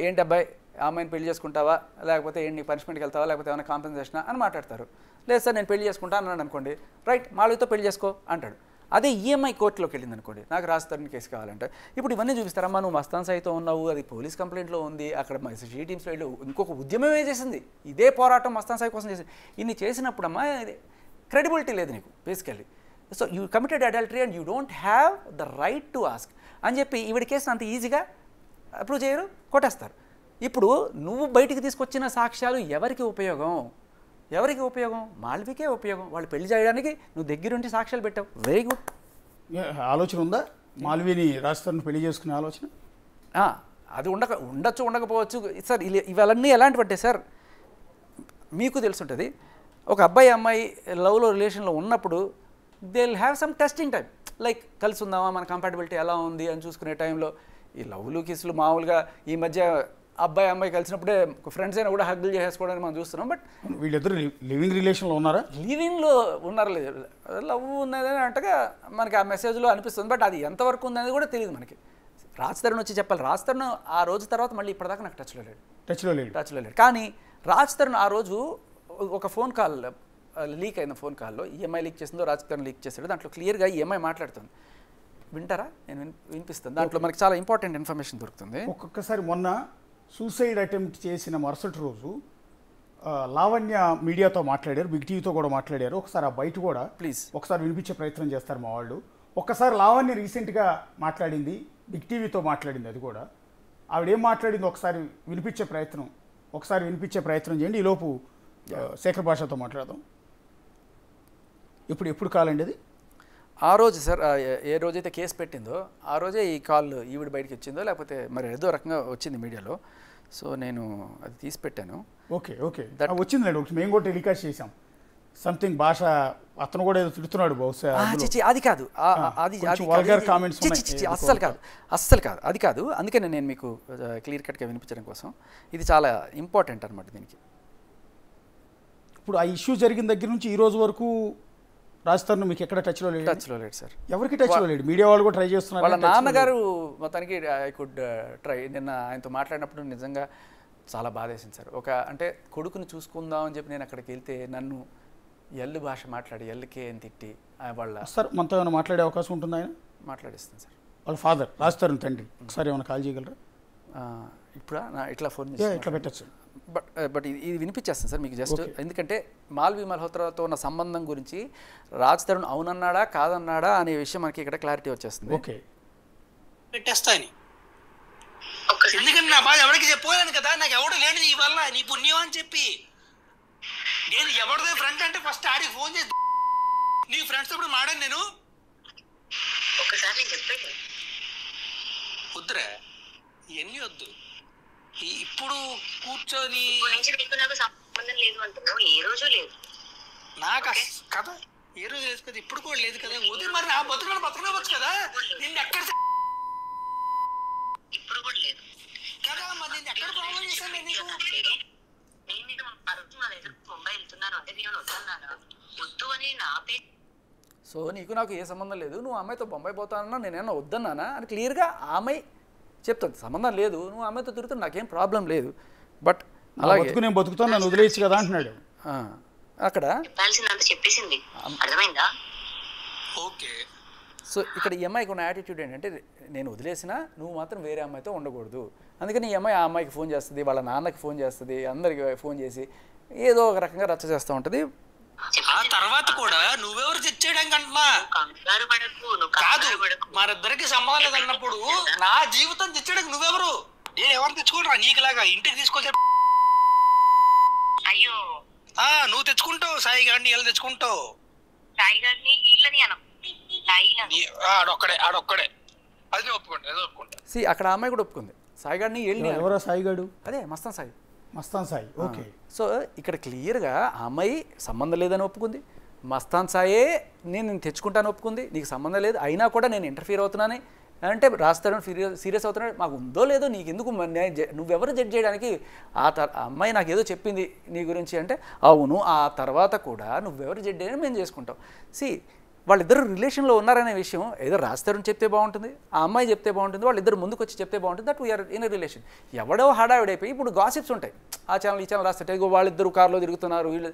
ఏంటి అబ్బాయి అమ్మాయిని పెళ్లి చేసుకుంటావా, లేకపోతే ఏంటి పనిష్మెంట్కి వెళ్తావా, లేకపోతే ఏమైనా కాంపెన్సేషనా అని మాట్లాడతారు. లేదు సార్ నేను పెళ్లి చేసుకుంటా అన్నాడు అనుకోండి, రైట్ మాల్వితో పెళ్లి చేసుకో అంటాడు. అదే ఈఎంఐ కోర్టులోకి వెళ్ళింది అనుకోండి, నాకు రాజ్ తరుణ్ కేసు కావాలంటే ఇప్పుడు ఇవన్నీ చూపిస్తారమ్మా, నువ్వు మస్తాన్ సాయితో ఉన్నావు, అది పోలీస్ కంప్లైంట్లో ఉంది, అక్కడ షీ టీమ్స్లో వెళ్ళి ఇంకొక ఉద్యమమే చేసింది, ఇదే పోరాటం మస్తాన్ సాయి కోసం చేసింది. ఇన్ని చేసినప్పుడమ్మా క్రెడిబిలిటీ లేదు నీకు basically. So you committed adultery and you don't have the right to ask అని చెప్పి ఈవిడ కేసును అంత ఈజీగా అప్రూవ్ చేయరు, కొట్టేస్తారు. ఇప్పుడు నువ్వు బయటికి తీసుకొచ్చిన సాక్ష్యాలు ఎవరికి ఉపయోగం? మాల్వికే ఉపయోగం. వాళ్ళు పెళ్లి చేయడానికి నువ్వు దగ్గరుండి సాక్ష్యాలు పెట్టావు, వెరీ గుడ్. ఆలోచన ఉందా మాల్విని రాజ్ తరుణ్ పెళ్లి చేసుకునే ఆలోచన? అది ఉండొచ్చు ఉండకపోవచ్చు సార్. ఇవన్నీ ఎలాంటి పట్టే సార్, మీకు తెలుసుంటుంది, ఒక అబ్బాయి అమ్మాయి లవ్లో రిలేషన్లో ఉన్నప్పుడు they will have some testing time, like కలిసి ఉందామా, మన కంపాటబిలిటీ ఎలా ఉంది అని చూసుకునే టైంలో ఈ లవ్లు కిస్లు మామూలుగా ఈ మధ్య అబ్బాయి అమ్మాయి కలిసినప్పుడే ఫ్రెండ్స్ అయినా కూడా హగ్గులు చేసేసుకోవడానికి మనం చూస్తున్నాం. బట్ వీళ్ళిద్దరు లివింగ్ రిలేషన్లో ఉన్నారా? లివింగ్లో ఉన్నారు, లేదు లవ్ ఉన్నదని అంటగా మనకి ఆ మెసేజ్లో అనిపిస్తుంది. బట్ అది ఎంతవరకు ఉందనేది కూడా తెలియదు మనకి. రాజ్ తరుణ్ వచ్చి చెప్పాలి. రాజ్ తరుణ్ ఆ రోజు తర్వాత మళ్ళీ ఇప్పటిదాకా నాకు టచ్లో లేడు. కానీ రాజ్ తరుణ్ ఆ రోజు ఒక ఫోన్ కాల్ లీక్ అయిన ఫోన్ కాల్లో ఈఎంఐ లీక్ చేసిందో రాజ్ తరుణ్ లీక్ చేశాడు, దాంట్లో క్లియర్గా ఈఎంఐ మాట్లాడుతుంది. వింటారా? నేను వినిపిస్తాను. దాంట్లో మనకి చాలా ఇంపార్టెంట్ ఇన్ఫర్మేషన్ దొరుకుతుంది. ఒక్కొక్కసారి మొన్న సూసైడ్ అటెంప్ట్ చేసిన మరుసటి రోజు లావణ్య మీడియాతో మాట్లాడారు, బిగ్ టీవీతో కూడా మాట్లాడారు. ఒకసారి ఆ బయట కూడా ప్లీజ్ ఒకసారి వినిపించే ప్రయత్నం చేస్తారు మా వాళ్ళు. ఒక్కసారి లావణ్య రీసెంట్గా మాట్లాడింది, బిగ్ టీవీతో మాట్లాడింది, అది కూడా ఆవిడేం మాట్లాడింది ఒకసారి వినిపించే ప్రయత్నం చేయండి. ఈలోపు శేఖర్ భాషతో మాట్లాడదాం. ఎప్పుడు కాలండి అది? ఆ రోజు సార్ ఏ రోజైతే కేసు పెట్టిందో ఆ రోజే ఈ కాల్ ఈవిడ బయటకి వచ్చిందో లేకపోతే మరి ఏదో రకంగా వచ్చింది మీడియాలో. సో నేను అది తీసి పెట్టాను. ఓకే వచ్చిందండి. ఒకటి మేము కూడా టెలికాస్ట్ చేసాం. సంథింగ్ భాష అతను కూడా ఏదో తిడుతున్నాడు బహుశా. అది కాదు, అస్సలు కాదు, అది కాదు. అందుకనే నేను మీకు క్లియర్ కట్గా వినిపించడం కోసం ఇది చాలా ఇంపార్టెంట్ అనమాట దీనికి. ఇప్పుడు ఆ ఇష్యూ జరిగిన దగ్గర నుంచి ఈ రోజు వరకు రాజస్థాన్ మీకు ఎక్కడ టచ్లో లేడు సార్. ఎవరికి టచ్లో లేడు? మీడియా వాళ్ళు కూడా ట్రై చేస్తున్నారు. వాళ్ళ నాన్నగారు మొత్తానికి ఐ కుడ్ ట్రై. నిన్న ఆయనతో మాట్లాడినప్పుడు నిజంగా చాలా బాధేసింది సార్. అంటే కొడుకుని చూసుకుందాం అని చెప్పి నేను అక్కడికి వెళ్తే నన్ను ఎల్లు భాష మాట్లాడి ఎల్లుకే అని తిట్టి వాళ్ళ సార్ మనతో ఏమైనా మాట్లాడే అవకాశం ఉంటుంది? ఆయన మాట్లాడిస్తాను సార్. వాళ్ళ ఫాదర్ రాజస్థాన్ తండ్రి ఒకసారి ఏమైనా కాల్ చేయగలరా? ఇప్పుడు ఇట్లా ఫోన్ ఇట్లా పెట్టచ్చు. బట్ ఇది వినిపించేస్తాను సార్ మీకు జస్ట్. ఎందుకంటే మాల్వి మల్హోత్రాతో ఉన్న సంబంధం గురించి రాజ్ తరుణ్ అవునన్నాడా కాదన్నాడా అనే విషయం మనకి ఇక్కడ క్లారిటీ వచ్చేస్తుంది. ఓకే పెట్టేస్తాయని ఎందుకంటే నా బాధ ఎవరికి చెప్పలేను కదా. నాకు ఎవడు లేని నీ వల్ల నీ పుణ్యం అని చెప్పి నేను ఎవరిదో ఫ్రెండ్ అంటే ఫస్ట్ ఆడికి ఫోన్ చేసి నీ ఫ్రెండ్స్ ఇప్పుడు మాడాను నేను. ఒకసారి చెప్పండి వద్దురా ఇవన్నీ వద్దు. ఇప్పుడు కూర్చొని నాకు సంబంధం లేదు అంటున్నావు. ఏ రోజు లేదు నాకు కదా, ఏ రోజు లేదు కదా, ఇప్పుడు కూడా లేదు కదా. వదిలి మరి నా బతకవచ్చు కదా. నిన్ను ఎక్కడ ఇప్పుడు కూడా లేదు కదా, మరి నేను ఎక్కడ ప్రాబ్లం చేశాను నేను ముంబై వెళ్తున్నాను అంటే నేను వద్దన్నాను. వద్దు అని నా పేరు. సో నీకు నాకు ఏ సంబంధం లేదు, నువ్వు అమ్మాయితో బొంబాయి పోతానన్నా నేనేమన్నా వద్దన్నానా అని క్లియర్గా ఆమె చెప్తుంది. సంబంధం లేదు, నువ్వు అమ్మాయితో తిరుగుతున్నా నాకేం ప్రాబ్లం లేదు. బట్ అలాగే నేను బతుకుతాను నన్ను వదిలేయచ్చు కదా అంటున్నాడు. అక్కడ చెప్పాల్సిందంత చెప్పేసింది, అర్థమైందా? ఓకే. సో ఇక్కడ ఈ అమ్మాయికి ఉన్న యాటిట్యూడ్ ఏంటంటే నేను వదిలేసినా నువ్వు మాత్రం వేరే అమ్మాయితో ఉండకూడదు. అందుకని ఈ అమ్మాయి ఆ అమ్మాయికి ఫోన్ చేస్తుంది, వాళ్ళ నాన్నకి ఫోన్ చేస్తుంది, అందరికి ఫోన్ చేసి ఏదో ఒక రకంగా రచ్చ చేస్తూ ఉంటుంది. ఆ తర్వాత కూడా నువ్వెవరు తెచ్చేయడానికి అంటున్నా కాదు, మరిద్దరికి సంబంధం లేదు అన్నప్పుడు నా జీవితం తెచ్చేయడానికి నువ్వెవరు? నేను ఎవరు తెచ్చుకుంటా నీకులాగా ఇంటికి తీసుకొచ్చే. అయ్యో నువ్వు తెచ్చుకుంటావు, సాయి గారిని ఇలా తెచ్చుకుంటావు. సాయి గారిని వీళ్ళని అనం ఆడొక్కడే అది ఒప్పుకుంటా, అది ఒప్పుకుంటా. అక్కడ అమ్మాయి కూడా ఒప్పుకుంది. సాయిగాడిని వెళ్ళి ఎవరో సాయిగాడు, అదే మస్తాన్ సాయి. ఓకే. సో ఇక్కడ క్లియర్గా ఆ అమ్మాయి సంబంధం లేదని ఒప్పుకుంది. మస్తాన్ సాయే నేను తెచ్చుకుంటాను ఒప్పుకుంది. నీకు సంబంధం లేదు అయినా కూడా నేను ఇంటర్ఫియర్ అవుతున్నాను అంటే రాస్తాను సీరియస్ అవుతున్నాడు. మాకు ఉందో లేదో నీకు ఎందుకు, నువ్వెవరు జడ్జ్ చేయడానికి? అమ్మాయి నాకు ఏదో చెప్పింది నీ గురించి అంటే అవును, ఆ తర్వాత కూడా నువ్వెవరు జడ్జ్ చేయని మేము చేసుకుంటాం. వాళ్ళిద్దరు రిలేషన్లో ఉన్నారనే విషయం ఏదో రాస్తారని చెప్తే బాగుంటుంది, ఆ అమ్మాయి చెప్తే బాగుంటుంది, వాళ్ళిద్దరు ముందుకు వచ్చి చెప్తే బాగుంటుంది. That we are in a relation. ఎవడో హడావిడైపోయి ఇప్పుడు గాసిప్స్ ఉంటాయి, ఆ ఛానల్ ఈ ఛానల్ రాస్తుంటే ఇగో వాళ్ళిద్దరు కార్లో తిరుగుతున్నారు వీళ్ళు.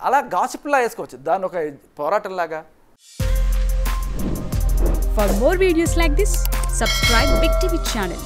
అలా గాసిప్లా వేసుకోవచ్చు, దాన్ని ఒక పోరాటంలాగా. For more videos like this, subscribe Big TV channel.